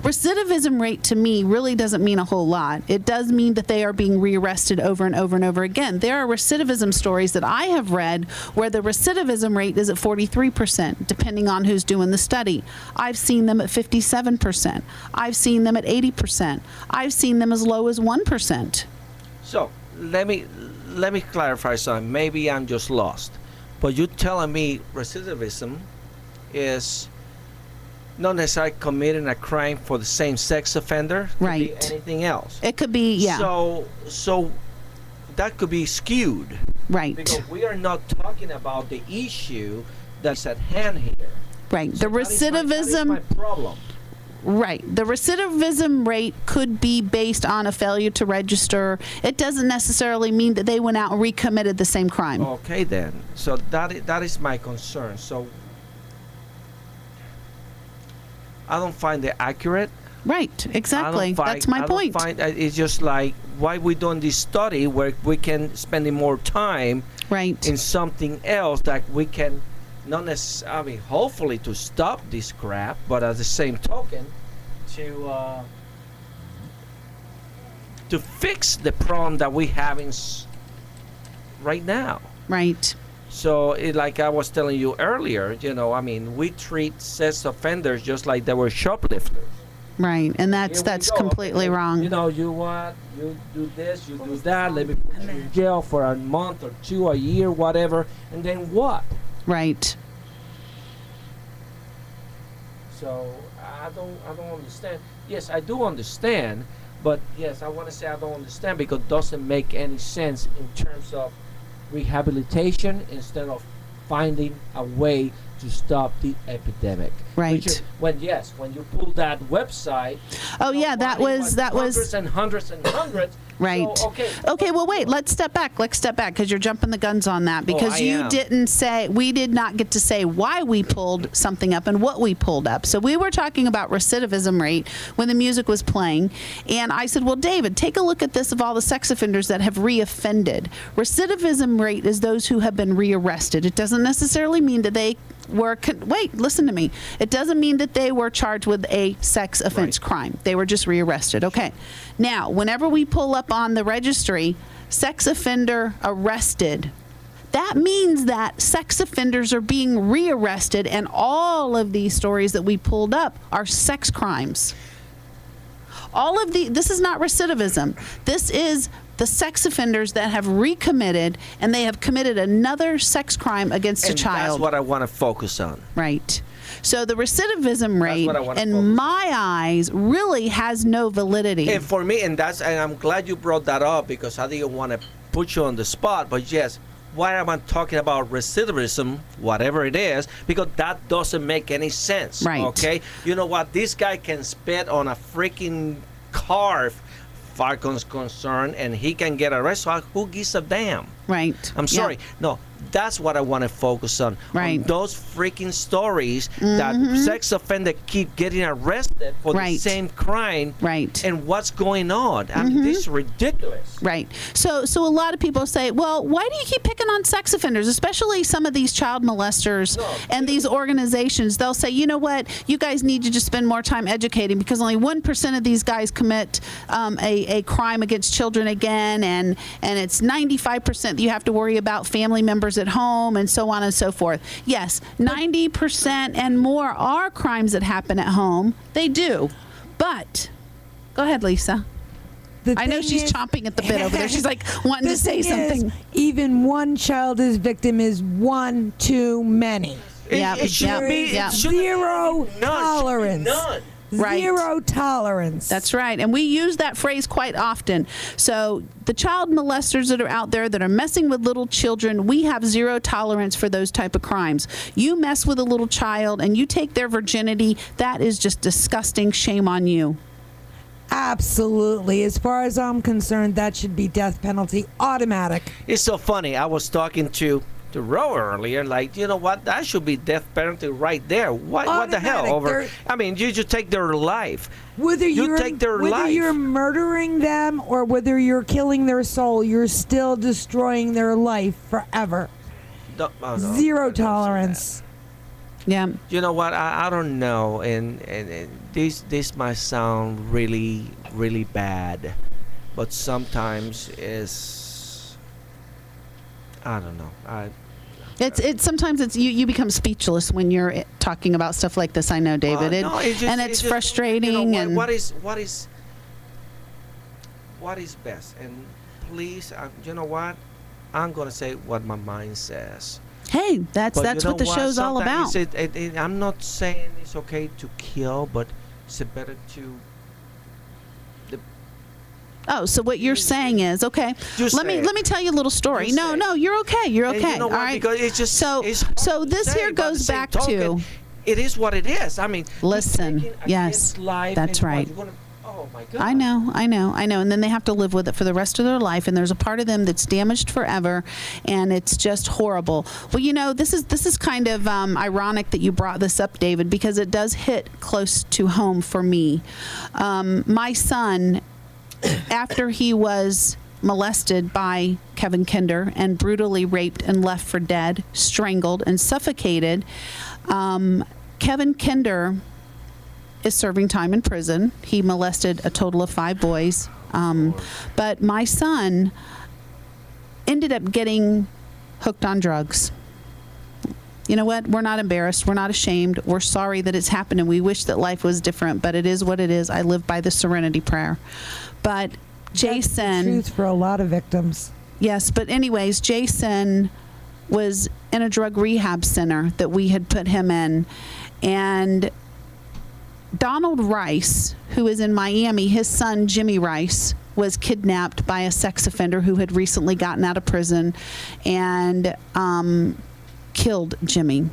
Recidivism rate to me really doesn't mean a whole lot. It does mean that they are being rearrested over and over and over again. There are recidivism stories that I have read where the recidivism rate is at 43%, depending on who's doing the study. I've seen them at 57%. I've seen them at 80%. I've seen them as low as 1%. So let me clarify something. Maybe I'm just lost, but you're telling me recidivism is not necessarily committing a crime for the same sex offender. Could Right. be anything else. It could be, yeah. So that could be skewed. Right. Because we are not talking about the issue that's at hand here. Right. So The that is my problem. Right. The recidivism rate could be based on a failure to register. It doesn't necessarily mean that they went out and recommitted the same crime. Okay, then. So that is my concern. So I don't find it accurate. Right. Exactly. That's my I don't point. find it's just like, why we doing this study where we can spending more time Right. in something else that we can not necessarily, I mean, hopefully to stop this crap, but at the same token to fix the problem that we have right now. Right. So, like I was telling you earlier, you know, I mean, we treat sex offenders just like they were shoplifters. Right. And that's Here we go. completely wrong. You know, you do this, you do that, let me put you in jail for a month or two, a year, whatever, and then what? Right. So I don't understand. Yes, I do understand, but yes, I want to say I don't understand because it doesn't make any sense in terms of rehabilitation instead of finding a way to stop the epidemic. Right. When you pull that website. Oh yeah, that was hundreds and hundreds and hundreds. Right. So, okay. Well, wait. Let's step back because you're jumping the guns on that because I am. We did not get to say why we pulled something up and what we pulled up. So we were talking about recidivism rate when the music was playing, and I said, well, David, take a look at this of all the sex offenders that have reoffended. Recidivism rate is those who have been rearrested. It doesn't necessarily mean that they were listen to me. It doesn't mean that they were charged with a sex offense crime. They were just rearrested. Okay. Now, whenever we pull up on the registry, sex offender arrested, that means that sex offenders are being rearrested, and all of these stories that we pulled up are sex crimes. This is not recidivism. This is the sex offenders that have recommitted, and they have committed another sex crime against a child. That's what I want to focus on. Right. So the recidivism rate, in my eyes, really has no validity. And for me, and I'm glad you brought that up because I didn't want to put you on the spot. But yes, why am I talking about recidivism, whatever it is? Because that doesn't make any sense. Right. Okay. You know what? This guy can spit on a freaking car, far concerned, and he can get arrested. So who gives a damn? Right. I'm sorry. Yeah. No, that's what I want to focus on. Right. On those freaking stories that sex offenders keep getting arrested for the same crime. Right. And what's going on? I mean, this is ridiculous. Right. So a lot of people say, well, why do you keep picking on sex offenders, especially some of these child molesters and these organizations? They'll say, you know what, you guys need to just spend more time educating because only 1% of these guys commit a crime against children again, and it's 95% that you have to worry about family members at home and so on and so forth. Yes, 90% and more are crimes that happen at home. They do. But, go ahead, Lisa. I know she's chomping at the bit over there. She's like wanting to say something. Even one child as victim is one too many. It should be zero tolerance. None. Right. Zero tolerance. That's right. And we use that phrase quite often. So the child molesters that are out there that are messing with little children, we have zero tolerance for those type of crimes. You mess with a little child and you take their virginity, that is just disgusting. Shame on you. Absolutely. As far as I'm concerned, that should be death penalty automatic. It's so funny. I was talking to Roe earlier, like, you know what, that should be death penalty right there. What the hell? I mean, you just take their life. Whether you're murdering them or whether you're killing their soul, you're still destroying their life forever. Zero tolerance. Yeah. You know what? I don't know, and this might sound really, really bad, but sometimes I don't know. Sometimes you become speechless when you're talking about stuff like this. I know, David, it's frustrating. You know, what is best? And please, you know what? I'm gonna say what my mind says. Hey, that's what the show's all about. I'm not saying it's okay to kill, but it's better to. Oh, so what you're saying is, okay, let me tell you a little story. No, you're okay. You're okay. You know all right. Because it's just so this here goes back to. It is what it is. I mean, listen. Yes, that's right. Oh my God. I know. And then they have to live with it for the rest of their life. And there's a part of them that's damaged forever, and it's just horrible. Well, you know, this is kind of ironic that you brought this up, David, because it does hit close to home for me. My son, after he was molested by Kevin Kinder and brutally raped and left for dead, strangled and suffocated, Kevin Kinder is serving time in prison. He molested a total of 5 boys. But my son ended up getting hooked on drugs. You know what? We're not embarrassed. We're not ashamed. We're sorry that it's happened, and we wish that life was different, but it is what it is. I live by the Serenity Prayer. But Jason... That's the truth for a lot of victims. Yes, but anyways, Jason was in a drug rehab center that we had put him in. And Donald Rice, who is in Miami, his son, Jimmy Rice, was kidnapped by a sex offender who had recently gotten out of prison and killed Jimmy.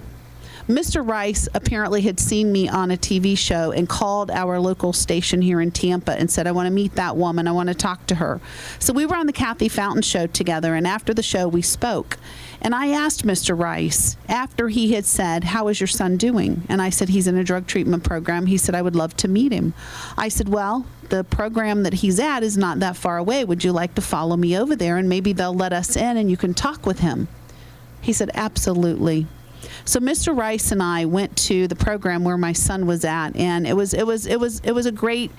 Mr. Rice apparently had seen me on a TV show and called our local station here in Tampa and said, I want to meet that woman. I want to talk to her. So we were on the Kathy Fountain show together, and after the show, we spoke. And I asked Mr. Rice, after he had said, how is your son doing? And I said, he's in a drug treatment program. He said, I would love to meet him. I said, well, the program that he's at is not that far away. Would you like to follow me over there, and maybe they'll let us in and you can talk with him? He said, absolutely. So Mr. Rice and I went to the program where my son was at, and it was a great,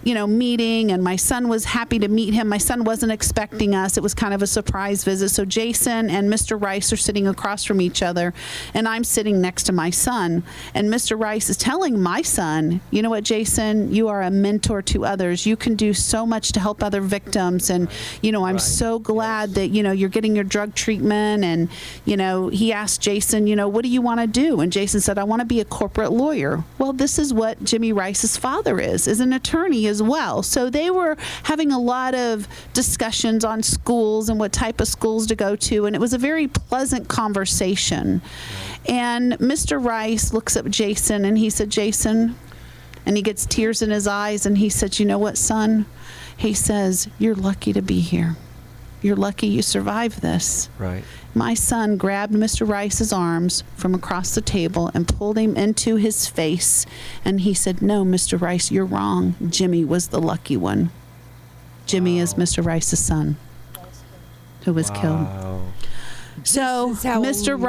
meeting, and my son was happy to meet him. My son wasn't expecting us. It was kind of a surprise visit. So Jason and Mr. Rice are sitting across from each other, and I'm sitting next to my son. And Mr. Rice is telling my son, you know what, Jason, you are a mentor to others. You can do so much to help other victims. And, I'm so glad that, you're getting your drug treatment. And, he asked Jason, what do you want to do? And Jason said, I want to be a corporate lawyer. Well, this is what Jimmy Rice's father is an attorney as well. So they were having a lot of discussions on schools and what type of schools to go to, and it was a very pleasant conversation. And Mr. Rice looks at Jason and he said, Jason, and he gets tears in his eyes, and he said, you know what, son? He says, you're lucky to be here. You're lucky you survived this. Right. My son grabbed Mr. Rice's arms from across the table and pulled him into his face. And he said, no, Mr. Rice, you're wrong. Jimmy was the lucky one. Jimmy is Mr. Rice's son who was killed. So Mr.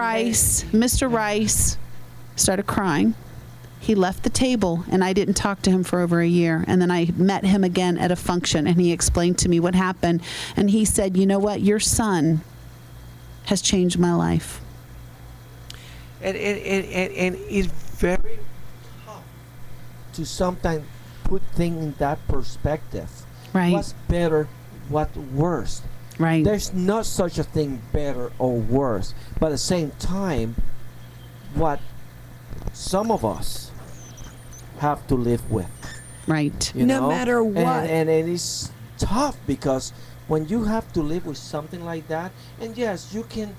Rice started crying. He left the table, and I didn't talk to him for over a year. And then I met him again at a function, and he explained to me what happened. And he said, you know what, your son has changed my life. And it's very tough to sometimes put things in that perspective. Right. What's better, what's worse? Right. There's not such a thing better or worse. But at the same time, what some of us have to live with. Right. No matter what. And it's tough because when you have to live with something like that, and yes, you can,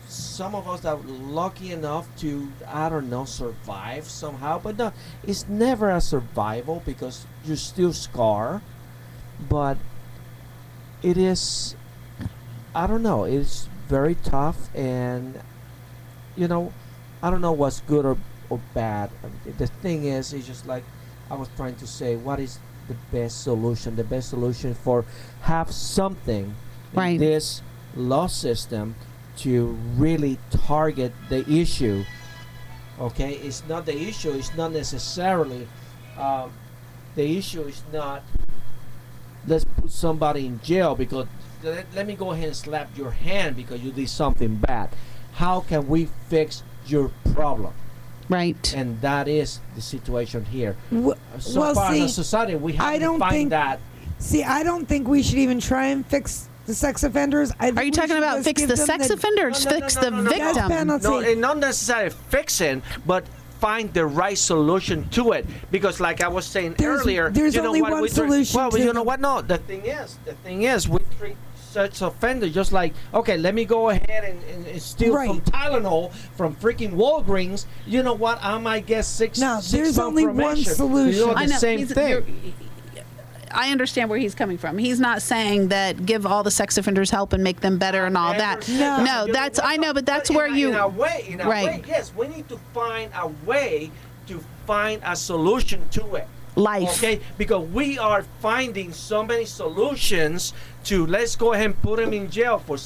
some of us are lucky enough to, survive somehow, but no, it's never a survival because you're still scarred, but it is, it's very tough, and, I don't know what's good or bad. The thing is, it's just like I was trying to say, what is the best solution? The best solution for have something in this law system to really target the issue. Okay, it's not the issue. It's not necessarily the issue is not let's put somebody in jail because let me go ahead and slap your hand because you did something bad. How can we fix your problem? Right. And that is the situation here. As a society, we have to find that. See, I don't think we should even try and fix the sex offenders. Are you talking about fix the sex offender or fix the victim? No, and not necessarily fixing, but find the right solution to it. Because like I was saying earlier, there's only one solution. Well, you know what? No, the thing is, we treat such offender just like, okay, let me go ahead and steal some Tylenol from freaking Walgreens. You know what? I might get six there's only one solution. I know, same thing. I understand where he's coming from. He's not saying that give all the sex offenders help and make them better and all that. No, that's I know, but that's where you. In a way, yes, we need to find a way to find a solution to it. Life. Okay, because we are finding so many solutions to let's go ahead and put them in jail for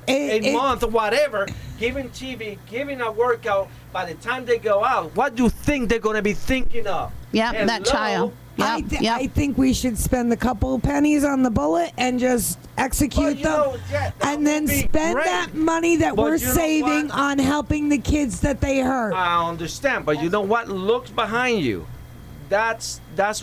8 months or whatever, giving TV, giving a workout. By the time they go out, what do you think they're going to be thinking of? Yeah, that child. I think we should spend a couple of pennies on the bullet and just execute them, and then spend that money that we're saving on helping the kids that they hurt. I understand, but you know what? Look behind you. That's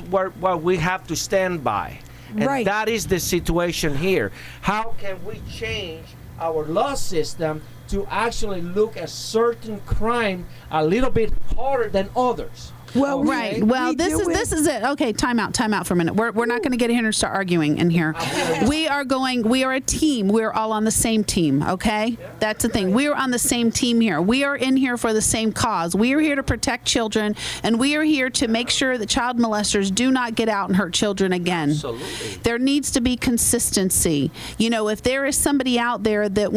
what we have to stand by, and that is the situation here. How can we change our law system to actually look at certain crime a little bit harder than others? Well, Right. Well, this is it. Okay, time out for a minute. We're not going to get in here and start arguing in here. We are a team. We're all on the same team, okay? That's the thing. We are on the same team here. We are in here for the same cause. We are here to protect children, and we are here to make sure that child molesters do not get out and hurt children again. Absolutely. There needs to be consistency. You know, if there is somebody out there that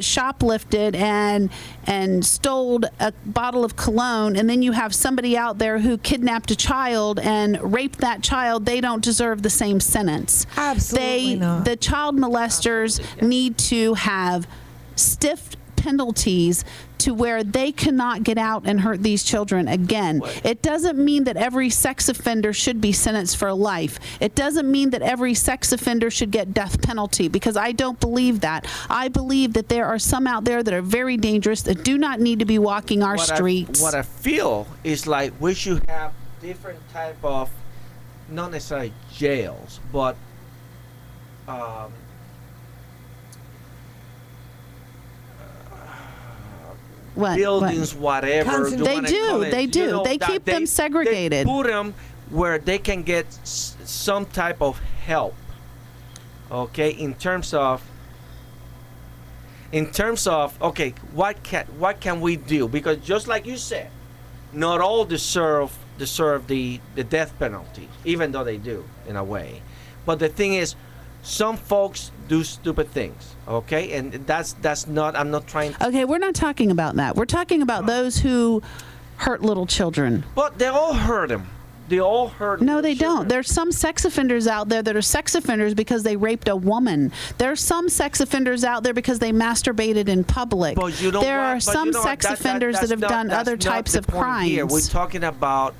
shoplifted and stole a bottle of cologne, and then you have somebody out there who kidnapped a child and raped that child, they don't deserve the same sentence. Absolutely not. The child molesters need to have stiff penalties to where they cannot get out and hurt these children again. It doesn't mean that every sex offender should be sentenced for life. It doesn't mean that every sex offender should get death penalty, because I don't believe that. I believe that there are some out there that are very dangerous that do not need to be walking our streets. What I feel is like we should have different type of, not necessarily jails, but buildings, whatever. They do. They do. You know, they keep them segregated. They put them where they can get some type of help. Okay, in terms of okay, what can we do? Because just like you said, not all deserve the death penalty, even though they do in a way. But the thing is, some folks do stupid things, okay? And that's not, I'm not trying to... Okay, we're not talking about that. We're talking about those who hurt little children. But they all hurt them. They all hurt No, they children. don't. There's some sex offenders out there that are sex offenders because they raped a woman. There's some sex offenders out there because they masturbated in public. But you know there what? are But some you know sex what? offenders that have done other types of crimes. Here. We're talking about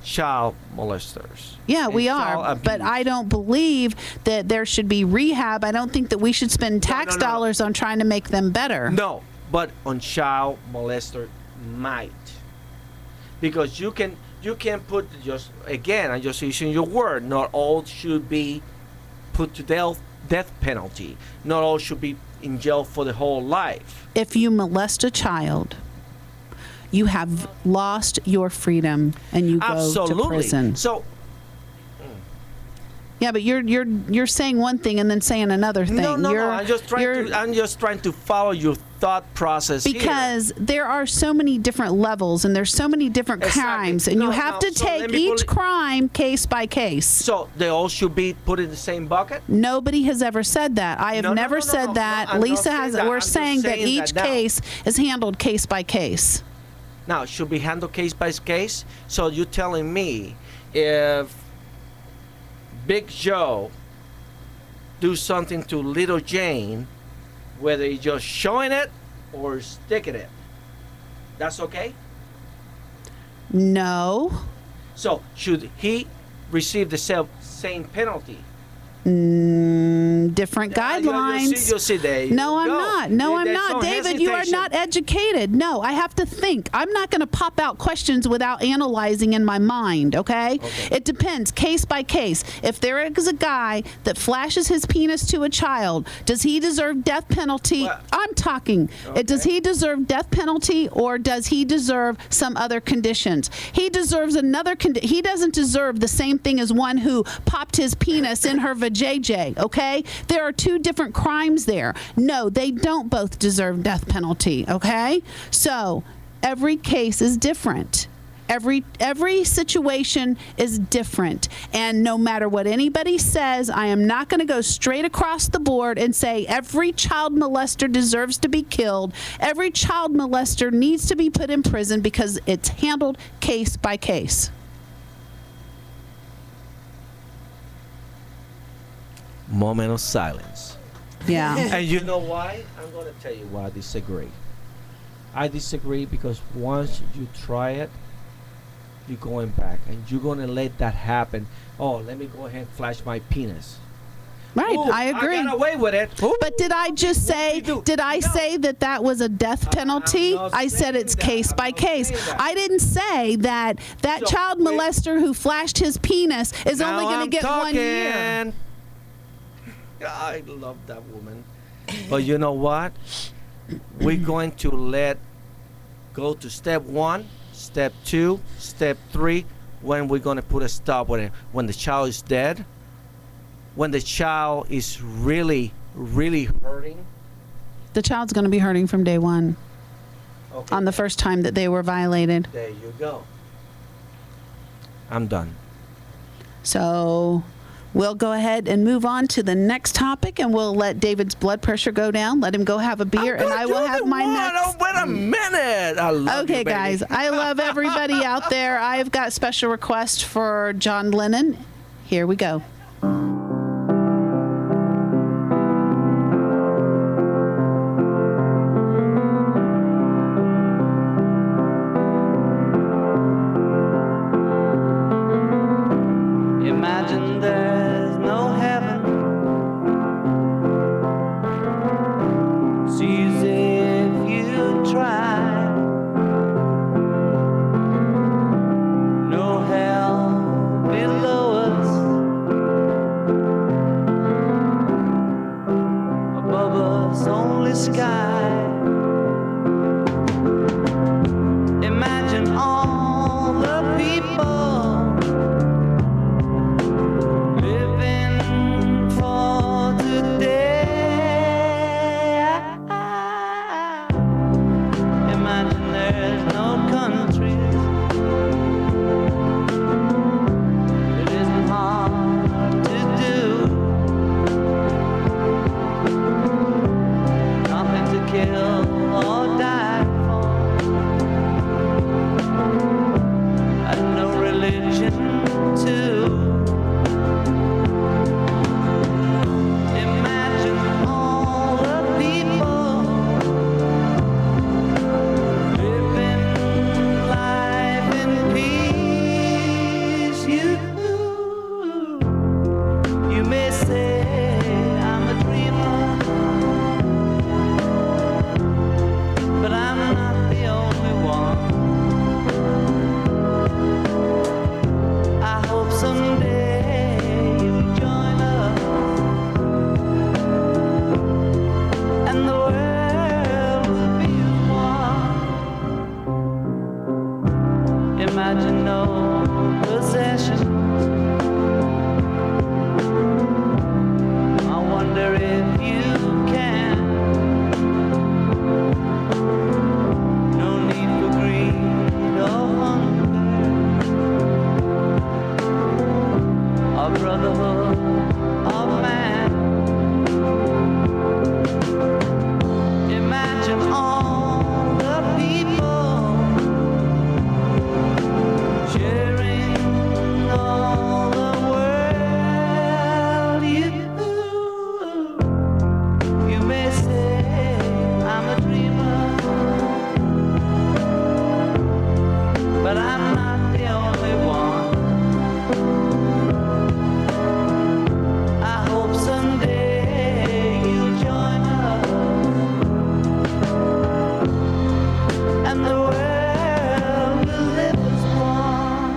child molesters. Yeah, we are, but I don't believe that there should be rehab. I don't think that we should spend tax dollars on trying to make them better. No, but on child molester might, because you can put, just again, I'm just using your word, not all should be put to death penalty. Not all should be in jail for the whole life. If you molest a child, you have lost your freedom and you go to prison. So, yeah, but you're saying one thing and then saying another thing. No. I'm just trying to follow your thought process because there are so many different levels and there's so many different crimes, and you have to take each crime case by case. So they all should be put in the same bucket? Nobody has ever said that. I have never said that. Lisa has. We're saying that each case is handled case by case. Now, should be handled case by case? So you're telling me if Big Joe do something to Little Jane, whether he's just showing it or sticking it, that's okay? No. So should he receive the same penalty? Different guidelines. You'll see, there no, I'm go. not. No, I'm not. David, you are not educated. No, I have to think. I'm not going to pop out questions without analyzing in my mind, okay? It depends, case by case. If there is a guy that flashes his penis to a child, does he deserve death penalty? Well, I'm talking. Does he deserve death penalty, or does he deserve some other conditions? He deserves another he doesn't deserve the same thing as one who popped his penis in her vajayjay, okay? There are two different crimes there. No, they don't both deserve death penalty, okay? So every case is different. Every situation is different, and no matter what anybody says, I am not going to go straight across the board and say every child molester deserves to be killed. Every child molester needs to be put in prison, because it's handled case by case. Moment of silence. Yeah. And you know why? I'm going to tell you why I disagree. I disagree because once you try it, you're going back, and you're going to let that happen. Oh, let me go ahead and flash my penis. Right, Ooh, I agree. I got away with it. Ooh. But did I just say, say that was a death penalty? I said it's case by case. I didn't say that child molester who flashed his penis is only going to get 1 year. I love that woman. But you know what? We're going to go to step 1, Step 2, step 3, when we're going to put a stop with it. When the child is dead, when the child is really, really hurting. The child's going to be hurting from day one. Okay. On the first time that they were violated. There you go. I'm done. So we'll go ahead and move on to the next topic, and we'll let David's blood pressure go down. Let him go have a beer, and I will have my next. Oh, wait a minute. I love Okay, you, baby. guys, I love everybody out there. I've got special request for John Lennon. Here we go. Imagine there's no heaven. It's easy if you try. No hell below us. Above us only sky. Imagine all the people living for today. Imagine there's no countries. It isn't hard to do. Nothing to kill or die for. And no religion too. Imagine all the people living life in peace. You may say I'm a dreamer, but I'm not the only one. I hope someday you'll join us, and the world will be as one. Imagine no possessions. I wonder if you can. No need for greed or hunger. A brotherhood of man. Imagine all the people sharing all the world. You may say I'm a dreamer, but I'm not the only one. I hope someday you'll join us, and the world will live as one.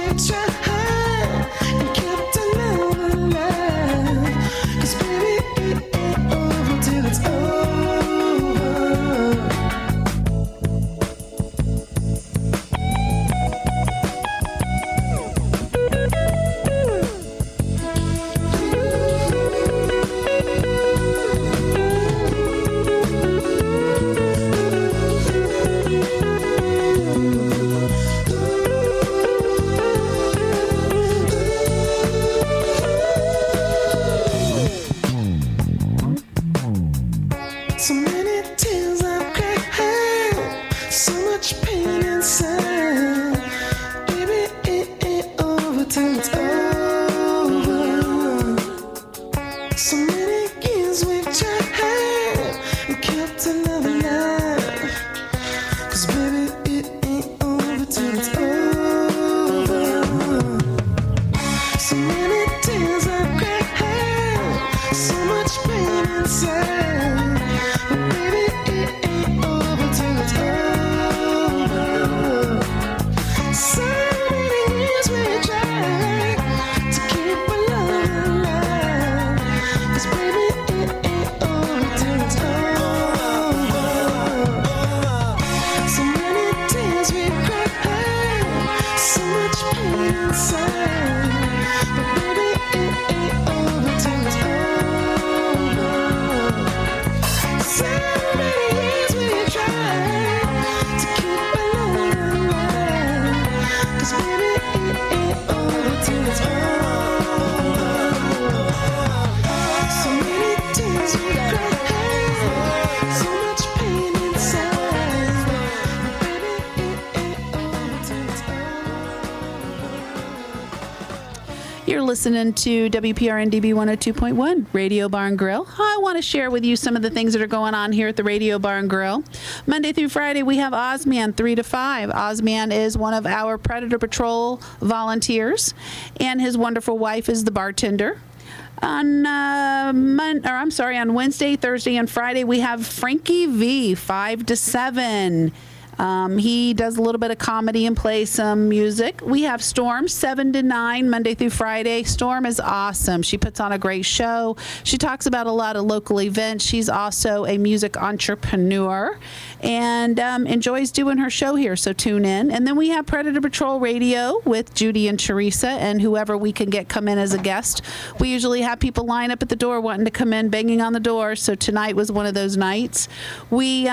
we tried and kept our love alive. 'Cause baby, it ain't over till it's over. So many tears I've cried, so much pain inside. Baby, it ain't over till it's over. So many years we've tried and kept another life. 'Cause baby, it ain't over till it's over. So many tears I've cried, so much pain inside. But baby, it ain't over till it's over. So many years we tried to keep our love alive. 'Cause baby, it ain't over till it's over. So many tears we cried, so much pain inside. But baby, it ain't over till it's over. So many years we tried to keep our love alive. 'Cause baby, it ain't over till it's over. So many tears we cried, so much pain inside. But baby, it ain't over till it's over. You're listening to WPRN-DB 102.1 Radio Bar and Grill. I want to share with you some of the things that are going on here at the Radio Bar and Grill. Monday through Friday, we have Ozman 3 to 5. Ozman is one of our Predator Patrol volunteers, and his wonderful wife is the bartender. On on Wednesday, Thursday, and Friday, we have Frankie V 5 to 7. He does a little bit of comedy and plays some music. We have Storm 7 to 9 Monday through Friday. Storm is awesome. She puts on a great show. She talks about a lot of local events. She's also a music entrepreneur and enjoys doing her show here, so tune in. And then we have Predator Patrol Radio with Judy and Teresa and whoever we can get come in as a guest. We usually have people line up at the door wanting to come in, banging on the door, so tonight was one of those nights. We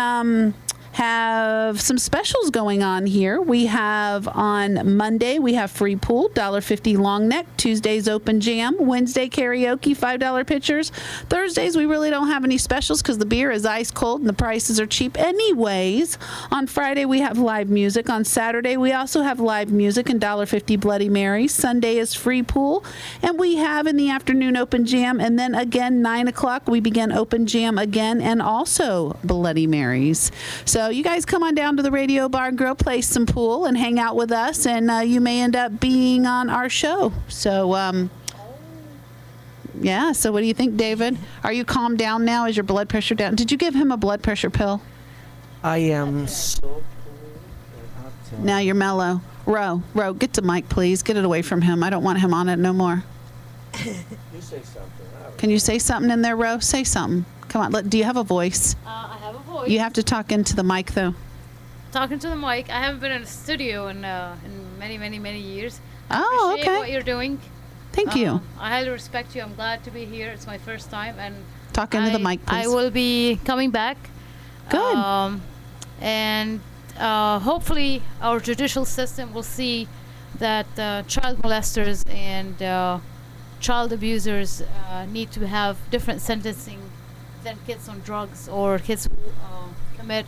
have some specials going on here. We have on Monday, we have free pool, $1.50 long neck. Tuesdays, open jam. Wednesday, karaoke, $5 pitchers. Thursdays, we really don't have any specials because the beer is ice cold and the prices are cheap anyways. On Friday, we have live music. On Saturday, we also have live music and $1.50 Bloody Marys. Sunday is free pool. And we have in the afternoon open jam. And then again, 9 o'clock, we begin open jam again and also Bloody Marys. So you guys come on down to the Radio Bar and Grill, play some pool, and hang out with us, and you may end up being on our show. So, yeah. So what do you think, David? Are you calmed down now? Is your blood pressure down? Did you give him a blood pressure pill? I am so cool. Now you're mellow. Ro, get the mic, please. Get it away from him. I don't want him on it no more. You say something. Can you say something in there, Ro? Say something. Come on. Do you have a voice? I have a voice. You have to talk into the mic, though. Talking to the mic. I haven't been in a studio in many years. Oh, Appreciate okay. what you're doing. Thank you. I highly respect you. I'm glad to be here. It's my first time, and Talk into the mic, please. I will be coming back. Good. And hopefully, our judicial system will see that child molesters and child abusers need to have different sentencing than kids on drugs or kids who commit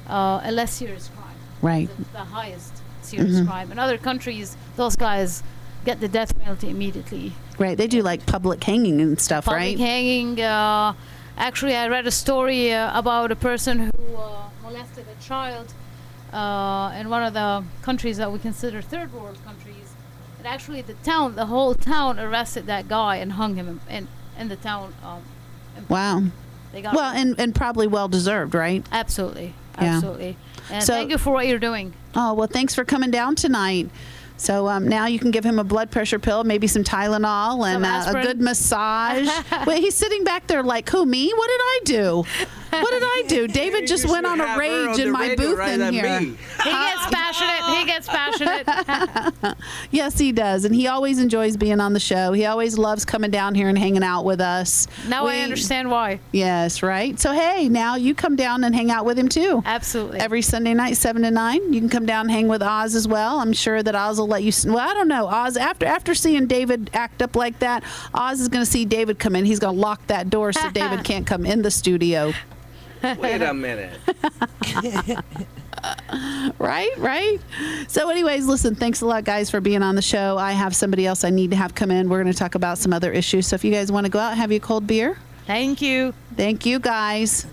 a less serious crime. Right. The highest serious crime. In other countries, those guys get the death penalty immediately. Right. They do like public hanging and stuff, right? Public hanging. Actually, I read a story about a person who molested a child in one of the countries that we consider third world countries. And actually, the whole town arrested that guy and hung him in the town. Wow. They got Well, and probably well deserved, right? Absolutely. Yeah. Absolutely. And So- thank you for what you're doing. Oh, well, thanks for coming down tonight. So now you can give him a blood pressure pill, maybe some Tylenol, and Some a aspirin. good massage. Wait, he's sitting back there like, who, me? What did I do? What did I do? David just went on a rage in my booth in here. He gets passionate. He gets passionate. Yes, he does. And he always enjoys being on the show. He always loves coming down here and hanging out with us. Now I understand why. Yes, right. So, hey, now you come down and hang out with him, too. Absolutely. Every Sunday night, 7 to 9. You can come down and hang with Oz as well. I'm sure that Oz will let you. Well, I don't know. Oz, after seeing David act up like that, Oz is going to see David come in. He's going to lock that door so David can't come in the studio. Wait a minute. Right. So anyways, listen, thanks a lot, guys, for being on the show. I have somebody else I need to have come in. We're going to talk about some other issues. So if you guys want to go out, have you a cold beer. Thank you. Thank you, guys.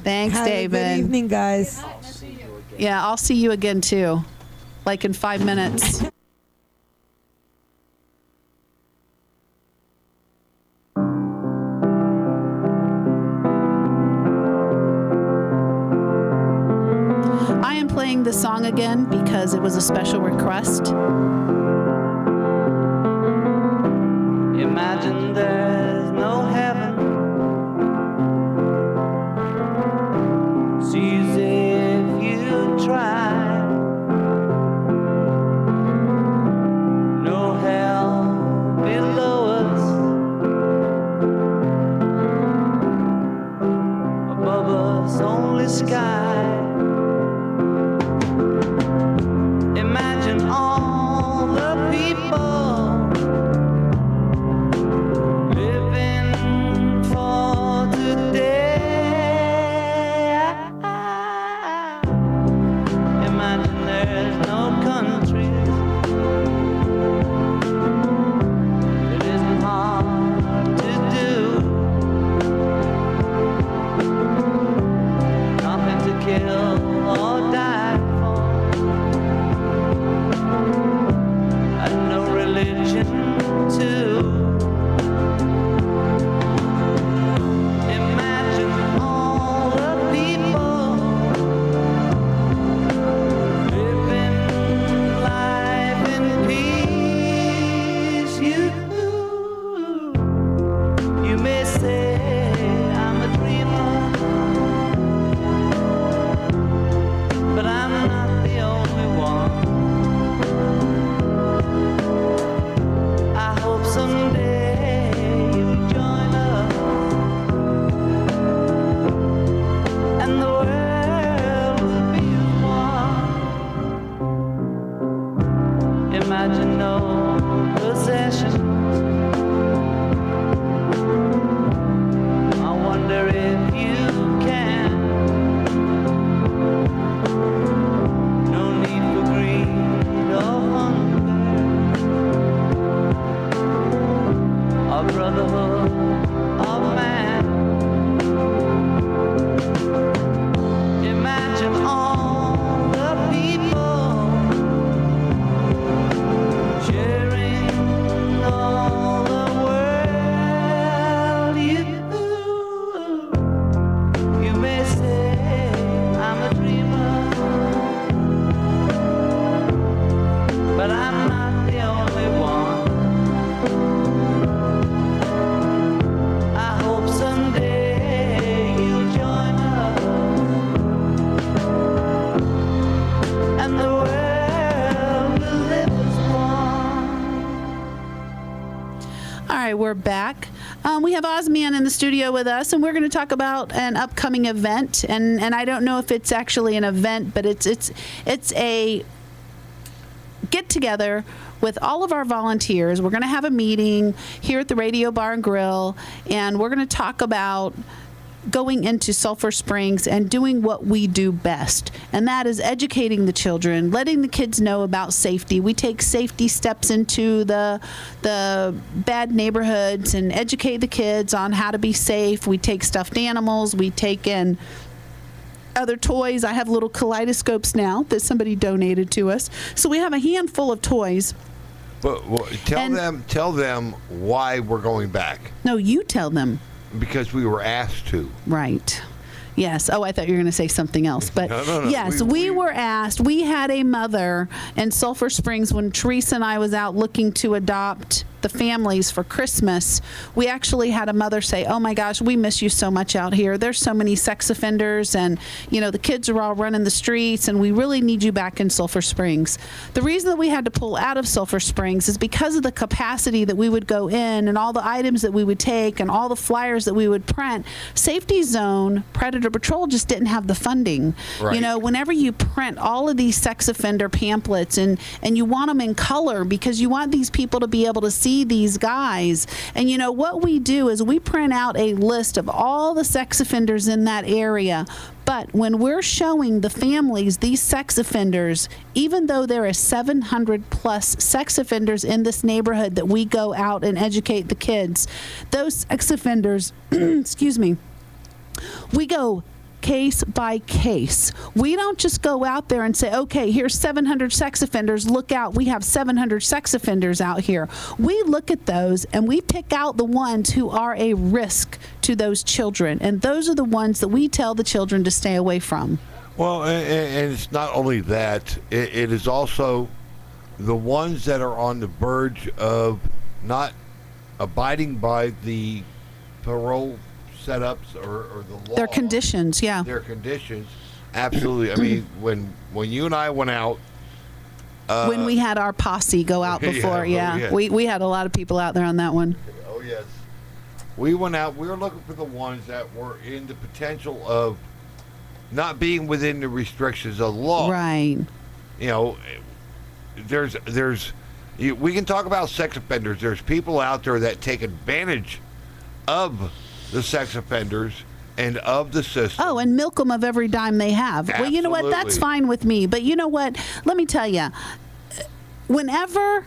Thanks, Have David. a good evening, guys. Yeah, I'll see you again, too. Like in 5 minutes. I am playing the song again because it was a special request. Imagine there's no heaven. It's easy if you try. No hell below us. Above us only sky. Imagine all the people living for today. Imagine there's no countries. It isn't hard to do. Nothing to kill or die for. And no religion too. Imagine all the people living life in peace. You may say I'm a dreamer, but I'm not the only one. I hope someday you'll join us, and the world will be as one. Imagine no possessions. I wonder if you can. No need for greed or hunger. A brotherhood of man. Imagine all the people sharing all the world. You may say I'm a dreamer, but I'm not the only one. I hope someday you'll join us, and the world will live as one. All right, we're back. We have Ozman in the studio with us, and we're going to talk about an upcoming event. And I don't know if it's actually an event, but it's a get together with all of our volunteers. We're going to have a meeting here at the Radio Bar and Grill, and we're going to talk about going into Sulphur Springs and doing what we do best, and that is educating the children, letting the kids know about safety. We take safety steps into the bad neighborhoods and educate the kids on how to be safe. We take stuffed animals. We take in other toys. I have little kaleidoscopes now that somebody donated to us. So we have a handful of toys. But tell them why we're going back. No, you tell them. Because we were asked to. Right. Yes. Oh, I thought you were going to say something else. But No. yes, we were asked. We had a mother in Sulphur Springs when Teresa and I was out looking to adopt the families for Christmas. We actually had a mother say, "Oh my gosh, we miss you so much out here. There's so many sex offenders, and the kids are all running the streets, and we really need you back in Sulphur Springs." The reason that we had to pull out of Sulphur Springs is because of the capacity that we would go in and all the items that we would take and all the flyers that we would print. Safety Zone Predator Patrol just didn't have the funding. Right. Whenever you print all of these sex offender pamphlets and you want them in color because you want these people to be able to see these guys. And what we do is we print out a list of all the sex offenders in that area. But when we're showing the families these sex offenders, even though there are 700 plus sex offenders in this neighborhood that we go out and educate the kids, those sex offenders, excuse me, we go case by case. We don't just go out there and say, okay, here's 700 sex offenders. Look out. We have 700 sex offenders out here. We look at those and we pick out the ones who are a risk to those children. And those are the ones that we tell the children to stay away from. Well, and it's not only that. It is also the ones that are on the verge of not abiding by the parole setups or the law. Their conditions, yeah. Their conditions, absolutely. I mean, when you and I went out, when we had our posse go out before, we had a lot of people out there on that one. Oh yes, we went out. We were looking for the ones that were in the potential of not being within the restrictions of the law. Right. We can talk about sex offenders. There's people out there that take advantage of the sex offenders and of the system. Oh, and milk them of every dime they have. Absolutely. Well, you know what? That's fine with me. But you know what? Let me tell you, whenever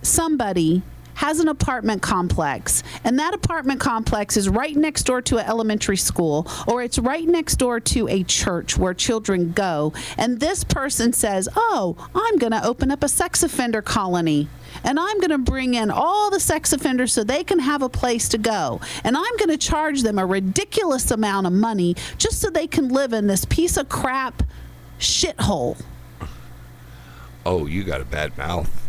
somebody has an apartment complex, and that apartment complex is right next door to an elementary school, or it's right next door to a church where children go, and this person says, oh, I'm going to open up a sex offender colony, and I'm going to bring in all the sex offenders so they can have a place to go, and I'm going to charge them a ridiculous amount of money just so they can live in this piece of crap shithole. Oh, you got a bad mouth.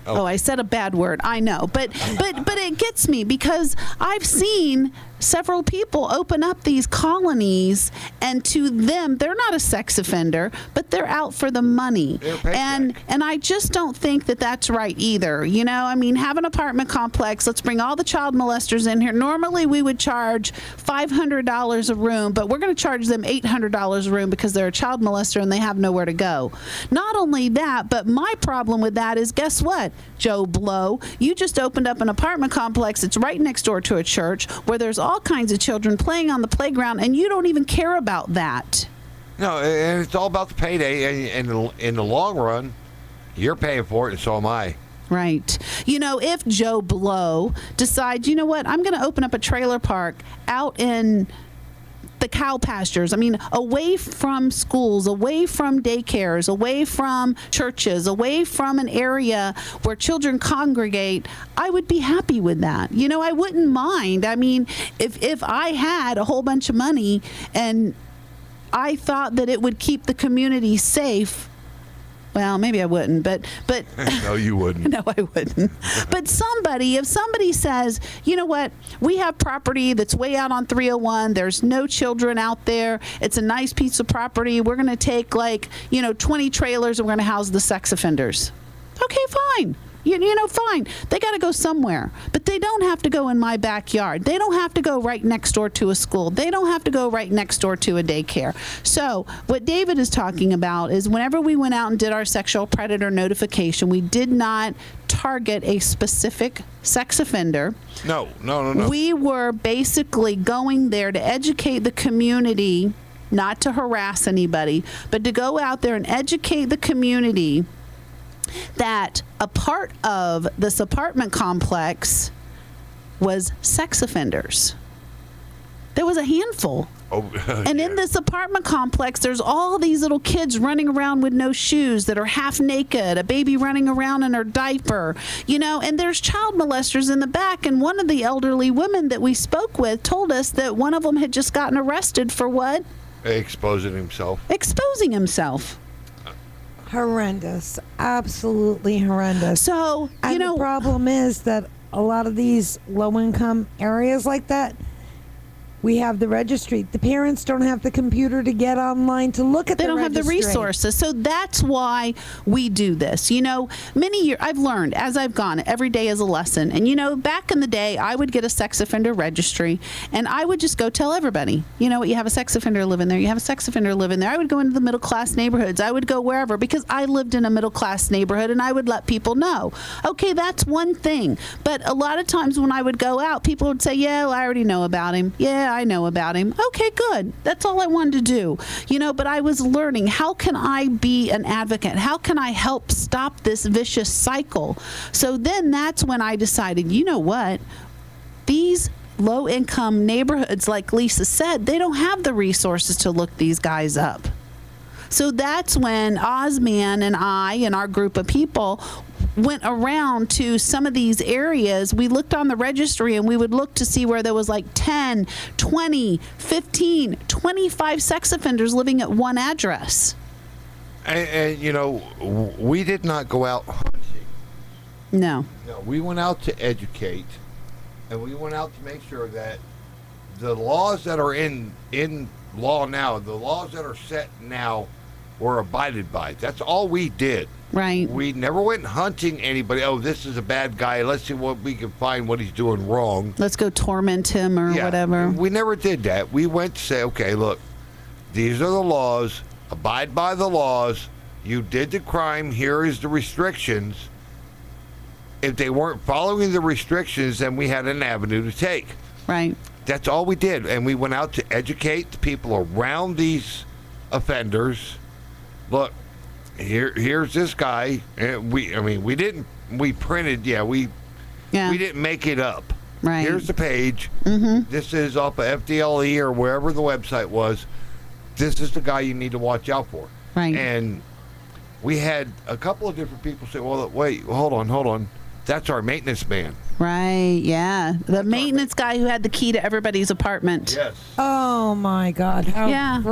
Oh, I said a bad word. I know. But it gets me because I've seen several people open up these colonies, and to them, they're not a sex offender, but they're out for the money. And I just don't think that that's right either. I mean, have an apartment complex. Let's bring all the child molesters in here. Normally, we would charge $500 a room, but we're going to charge them $800 a room because they're a child molester and they have nowhere to go. Not only that, but my problem with that is, guess what, Joe Blow? You just opened up an apartment complex. It's right next door to a church where there's all kinds of children playing on the playground, and you don't even care about that. No, and it's all about the payday, and in the long run, you're paying for it, and so am I. Right. If Joe Blow decides, you know what, I'm going to open up a trailer park out in the cow pastures. I mean, away from schools, away from daycares, away from churches, away from an area where children congregate, I would be happy with that. I wouldn't mind. I mean, if I had a whole bunch of money and I thought that it would keep the community safe, well, maybe I wouldn't, but no, you wouldn't. No, I wouldn't. But if somebody says, you know what, we have property that's way out on 301. There's no children out there. It's a nice piece of property. We're going to take 20 trailers and we're going to house the sex offenders. Okay, fine. Fine. They got to go somewhere. But they don't have to go in my backyard. They don't have to go right next door to a school. They don't have to go right next door to a daycare. So what David is talking about is whenever we went out and did our sexual predator notification, we did not target a specific sex offender. No. We were basically going there to educate the community, not to harass anybody, but to go out there and educate the community that a part of this apartment complex was sex offenders. There was a handful. Oh, And in this apartment complex, there's all these little kids running around with no shoes that are half naked, a baby running around in her diaper, and there's child molesters in the back. And one of the elderly women that we spoke with told us that one of them had just gotten arrested for what? exposing himself. Exposing himself. Horrendous. Absolutely horrendous. So, And the problem is that a lot of these low-income areas like that, we have the registry. The parents don't have the computer to get online to look at the registry. They don't have the resources. So that's why we do this. Many years I've learned as I've gone, every day is a lesson. And back in the day, I would get a sex offender registry and I would just go tell everybody, what, you have a sex offender living there. You have a sex offender living there. I would go into the middle class neighborhoods. I would go wherever because I lived in a middle class neighborhood and I would let people know. Okay, that's one thing. But a lot of times when I would go out, people would say, yeah, well, I already know about him. Yeah, I know about him. Okay, good. That's all I wanted to do. But I was learning, how can I be an advocate? How can I help stop this vicious cycle? So then that's when I decided, you know what? These low-income neighborhoods, like Lisa said, they don't have the resources to look these guys up. So that's when Ozman and I and our group of people went around to some of these areas. We looked on the registry and we would look to see where there was like 10, 20, 15, 25 sex offenders living at one address. And we did not go out hunting. No. No, we went out to educate, and we went out to make sure that the laws that are in law now, the laws that are set now, were abided by. That's all we did. Right. We never went hunting anybody. Oh, this is a bad guy. Let's see what we can find, what he's doing wrong. Let's go torment him or whatever. We never did that. We went to say, okay, look, these are the laws. Abide by the laws. You did the crime. Here is the restrictions. If they weren't following the restrictions, then we had an avenue to take. Right. That's all we did. And we went out to educate the people around these offenders. Look, here's this guy. And we printed, we didn't make it up. Right. Here's the page. Mm-hmm. This is off of FDLE or wherever the website was. This is the guy you need to watch out for. Right. And we had a couple of different people say, well, wait, hold on. That's our maintenance man. Right, yeah. The maintenance guy who had the key to everybody's apartment. Yes. Oh my God. How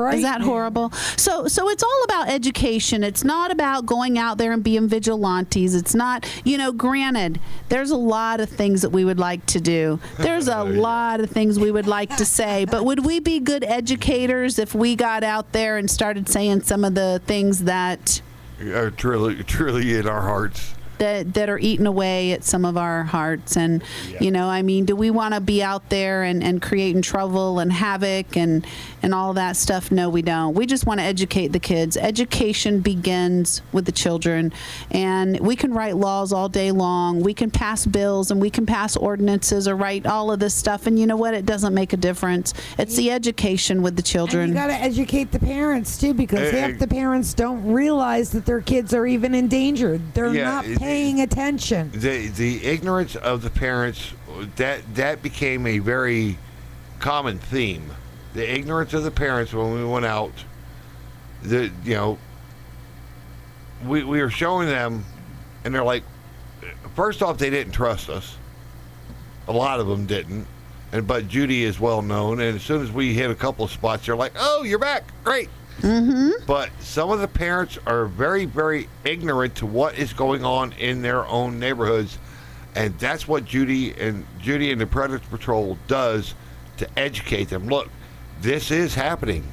Is that horrible? So it's all about education. It's not about going out there and being vigilantes. It's not, granted, there's a lot of things that we would like to do. There's a lot of things we would like to say. But would we be good educators if we got out there and started saying some of the things that are truly in our hearts? That are eating away at some of our hearts. And, do we want to be out there and creating trouble and havoc and all that stuff? No, we don't. We just want to educate the kids. Education begins with the children. And we can write laws all day long. We can pass bills and we can pass ordinances or write all of this stuff. And you know what? It doesn't make a difference. It's the education with the children. And you got to educate the parents, too, because half the parents don't realize that their kids are even in danger. They're not paying attention. The ignorance of the parents, that became a very common theme. The ignorance of the parents when we went out. We were showing them, and they're like, first off, they didn't trust us. A lot of them didn't. But Judy is well known, and as soon as we hit a couple of spots, they're like, "Oh, you're back, great." Mm-hmm. But some of the parents are very, very ignorant to what is going on in their own neighborhoods, and that's what Judy and the Predator Patrol does to educate them. Look, this is happening.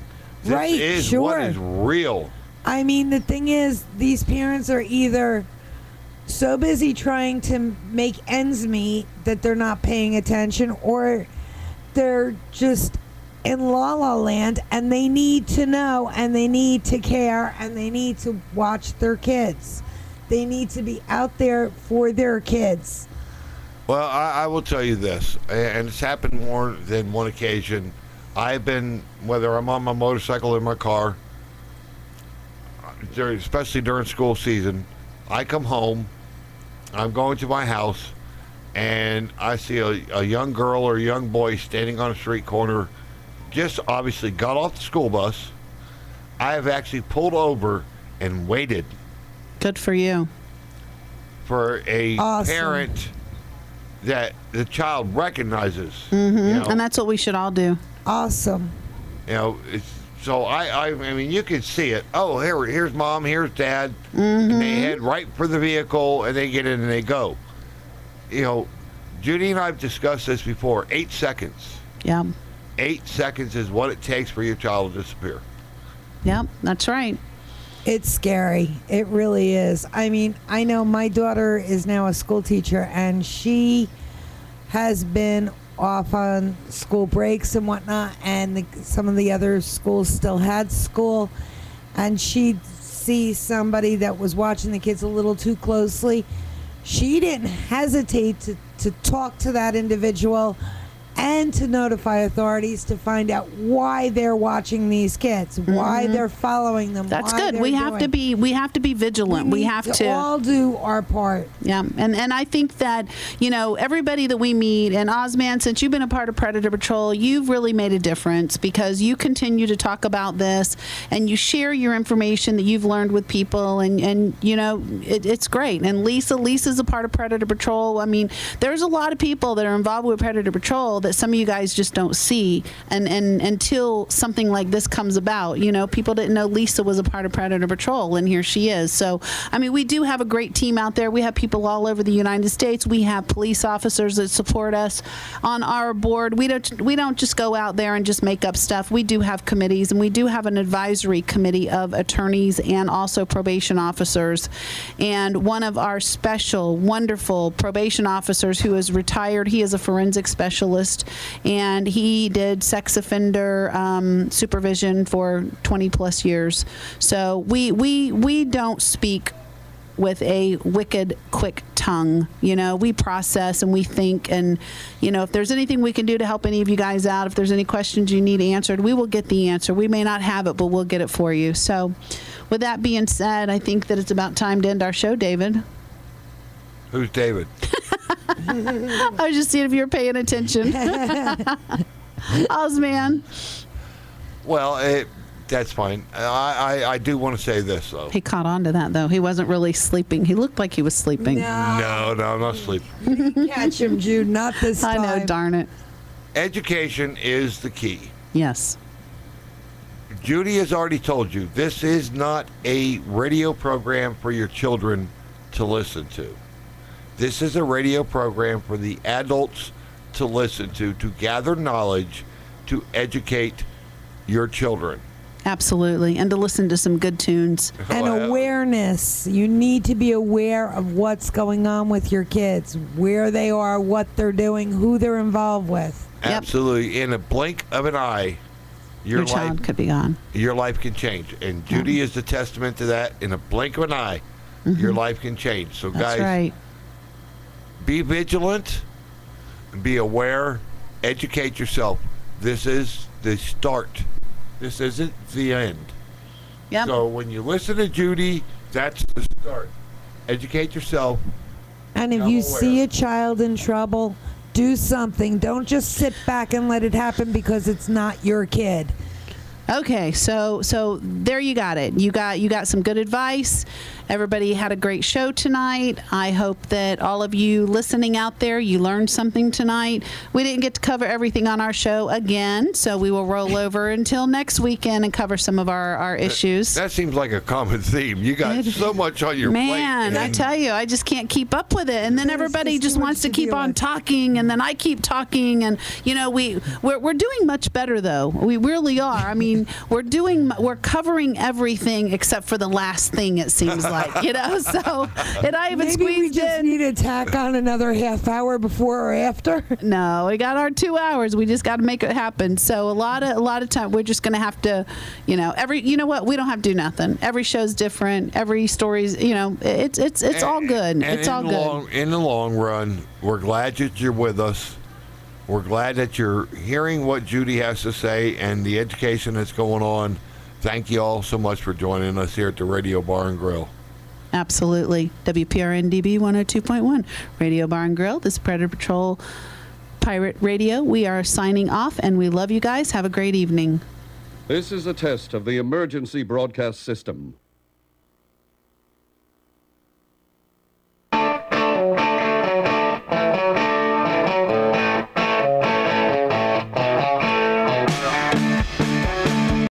This is what is real. I mean, the thing is, these parents are either so busy trying to make ends meet that they're not paying attention, or they're just in La La Land, and they need to know, and they need to care, and they need to watch their kids. They need to be out there for their kids. Well, I will tell you this, and it's happened more than one occasion. I've been, whether I'm on my motorcycle or my car, especially during school season, I come home, I'm going to my house, and I see a young girl or a young boy standing on a street corner just obviously got off the school bus. I have actually pulled over and waited Good for you. for a Awesome. parent that the child recognizes. Hmm. You know, And that's what we should all do. Awesome. So I mean, you can see it. Oh, here's mom, here's dad. And they head right for the vehicle, and they get in and they go. You know, Judy and I have discussed this before. 8 seconds. Yeah. 8 seconds is what it takes for your child to disappear. Yep, that's right. It's scary. It really is. I mean, I know my daughter is now a school teacher, and she has been off on school breaks and whatnot, and some of the other schools still had school, and she'd see somebody that was watching the kids a little too closely. She didn't hesitate to talk to that individual and to notify authorities to find out why they're watching these kids, why they're following them. That's why good. they're We have to be vigilant. We need have to all do our part. Yeah, and I think that, you know, everybody that we meet, and Ozman, since you've been a part of Predator Patrol, you've really made a difference because you continue to talk about this and you share your information that you've learned with people, and you know, it's great. And Lisa's a part of Predator Patrol. I mean, there's a lot of people that are involved with Predator Patrol that some of you guys just don't see, and until something like this comes about, you know, people didn't know Lisa was a part of Predator Patrol, and here she is. So, I mean, we do have a great team out there. We have people all over the United States. We have police officers that support us on our board. We don't just go out there and just make up stuff. We do have committees, and we do have an advisory committee of attorneys and also probation officers. And one of our special, wonderful probation officers who is retired, he is a forensic specialist, and he did sex offender supervision for 20 plus years. So we don't speak with a wicked quick tongue. You know, we process and we think, and you know, if there's anything we can do to help any of you guys out, if there's any questions you need answered, we will get the answer. We may not have it, but we'll get it for you. So with that being said, I think that it's about time to end our show, David. Who's David? I was just seeing if you were paying attention. Ozman. Well, that's fine. I do want to say this, though. He caught on to that, though. He wasn't really sleeping. He looked like he was sleeping. No, I'm not sleeping. Catch him, Jude. Not this time. I know, darn it. Education is the key. Yes. Judy has already told you, this is not a radio program for your children to listen to. This is a radio program for the adults to listen to gather knowledge, to educate your children. Absolutely. And to listen to some good tunes. And awareness. You need to be aware of what's going on with your kids, where they are, what they're doing, who they're involved with. Absolutely. In a blink of an eye, Your child could be gone. Your life can change. And Judy is the testament to that. In a blink of an eye, your life can change. So, That's guys, right. Be vigilant, be aware, educate yourself. This is the start. This isn't the end. Yep. So when you listen to Judy, that's the start. Educate yourself. And if Become you aware. see a child in trouble, do something. Don't just sit back and let it happen because it's not your kid. Okay, so there you got it. You got some good advice. Everybody had a great show tonight. I hope that all of you listening out there, you learned something tonight. We didn't get to cover everything on our show again, so we will roll over until next weekend and cover some of our issues. That seems like a common theme. You got so much on your plate. Man, I tell you, I just can't keep up with it. And then everybody just wants to keep on talking, and then I keep talking, and you know, we're doing much better though. We really are. I mean, we're covering everything except for the last thing, it seems like, you know. So, and I even Maybe we squeezed just in. need to tack on another half hour before or after. No, we got our 2 hours. We just got to make it happen. So a lot of time we're just going to have to, you know, you know what? We don't have to do nothing. Every show's different. Every story's, you know, it's all good. It's all good. In the long run, we're glad that you're with us. We're glad that you're hearing what Judy has to say and the education that's going on. Thank you all so much for joining us here at the Radio Bar and Grill. Absolutely. WPRN DB 102.1 Radio Bar and Grill. This is Predator Patrol Pirate Radio, we are signing off, and we love you guys. Have a great evening. This is a test of the emergency broadcast system.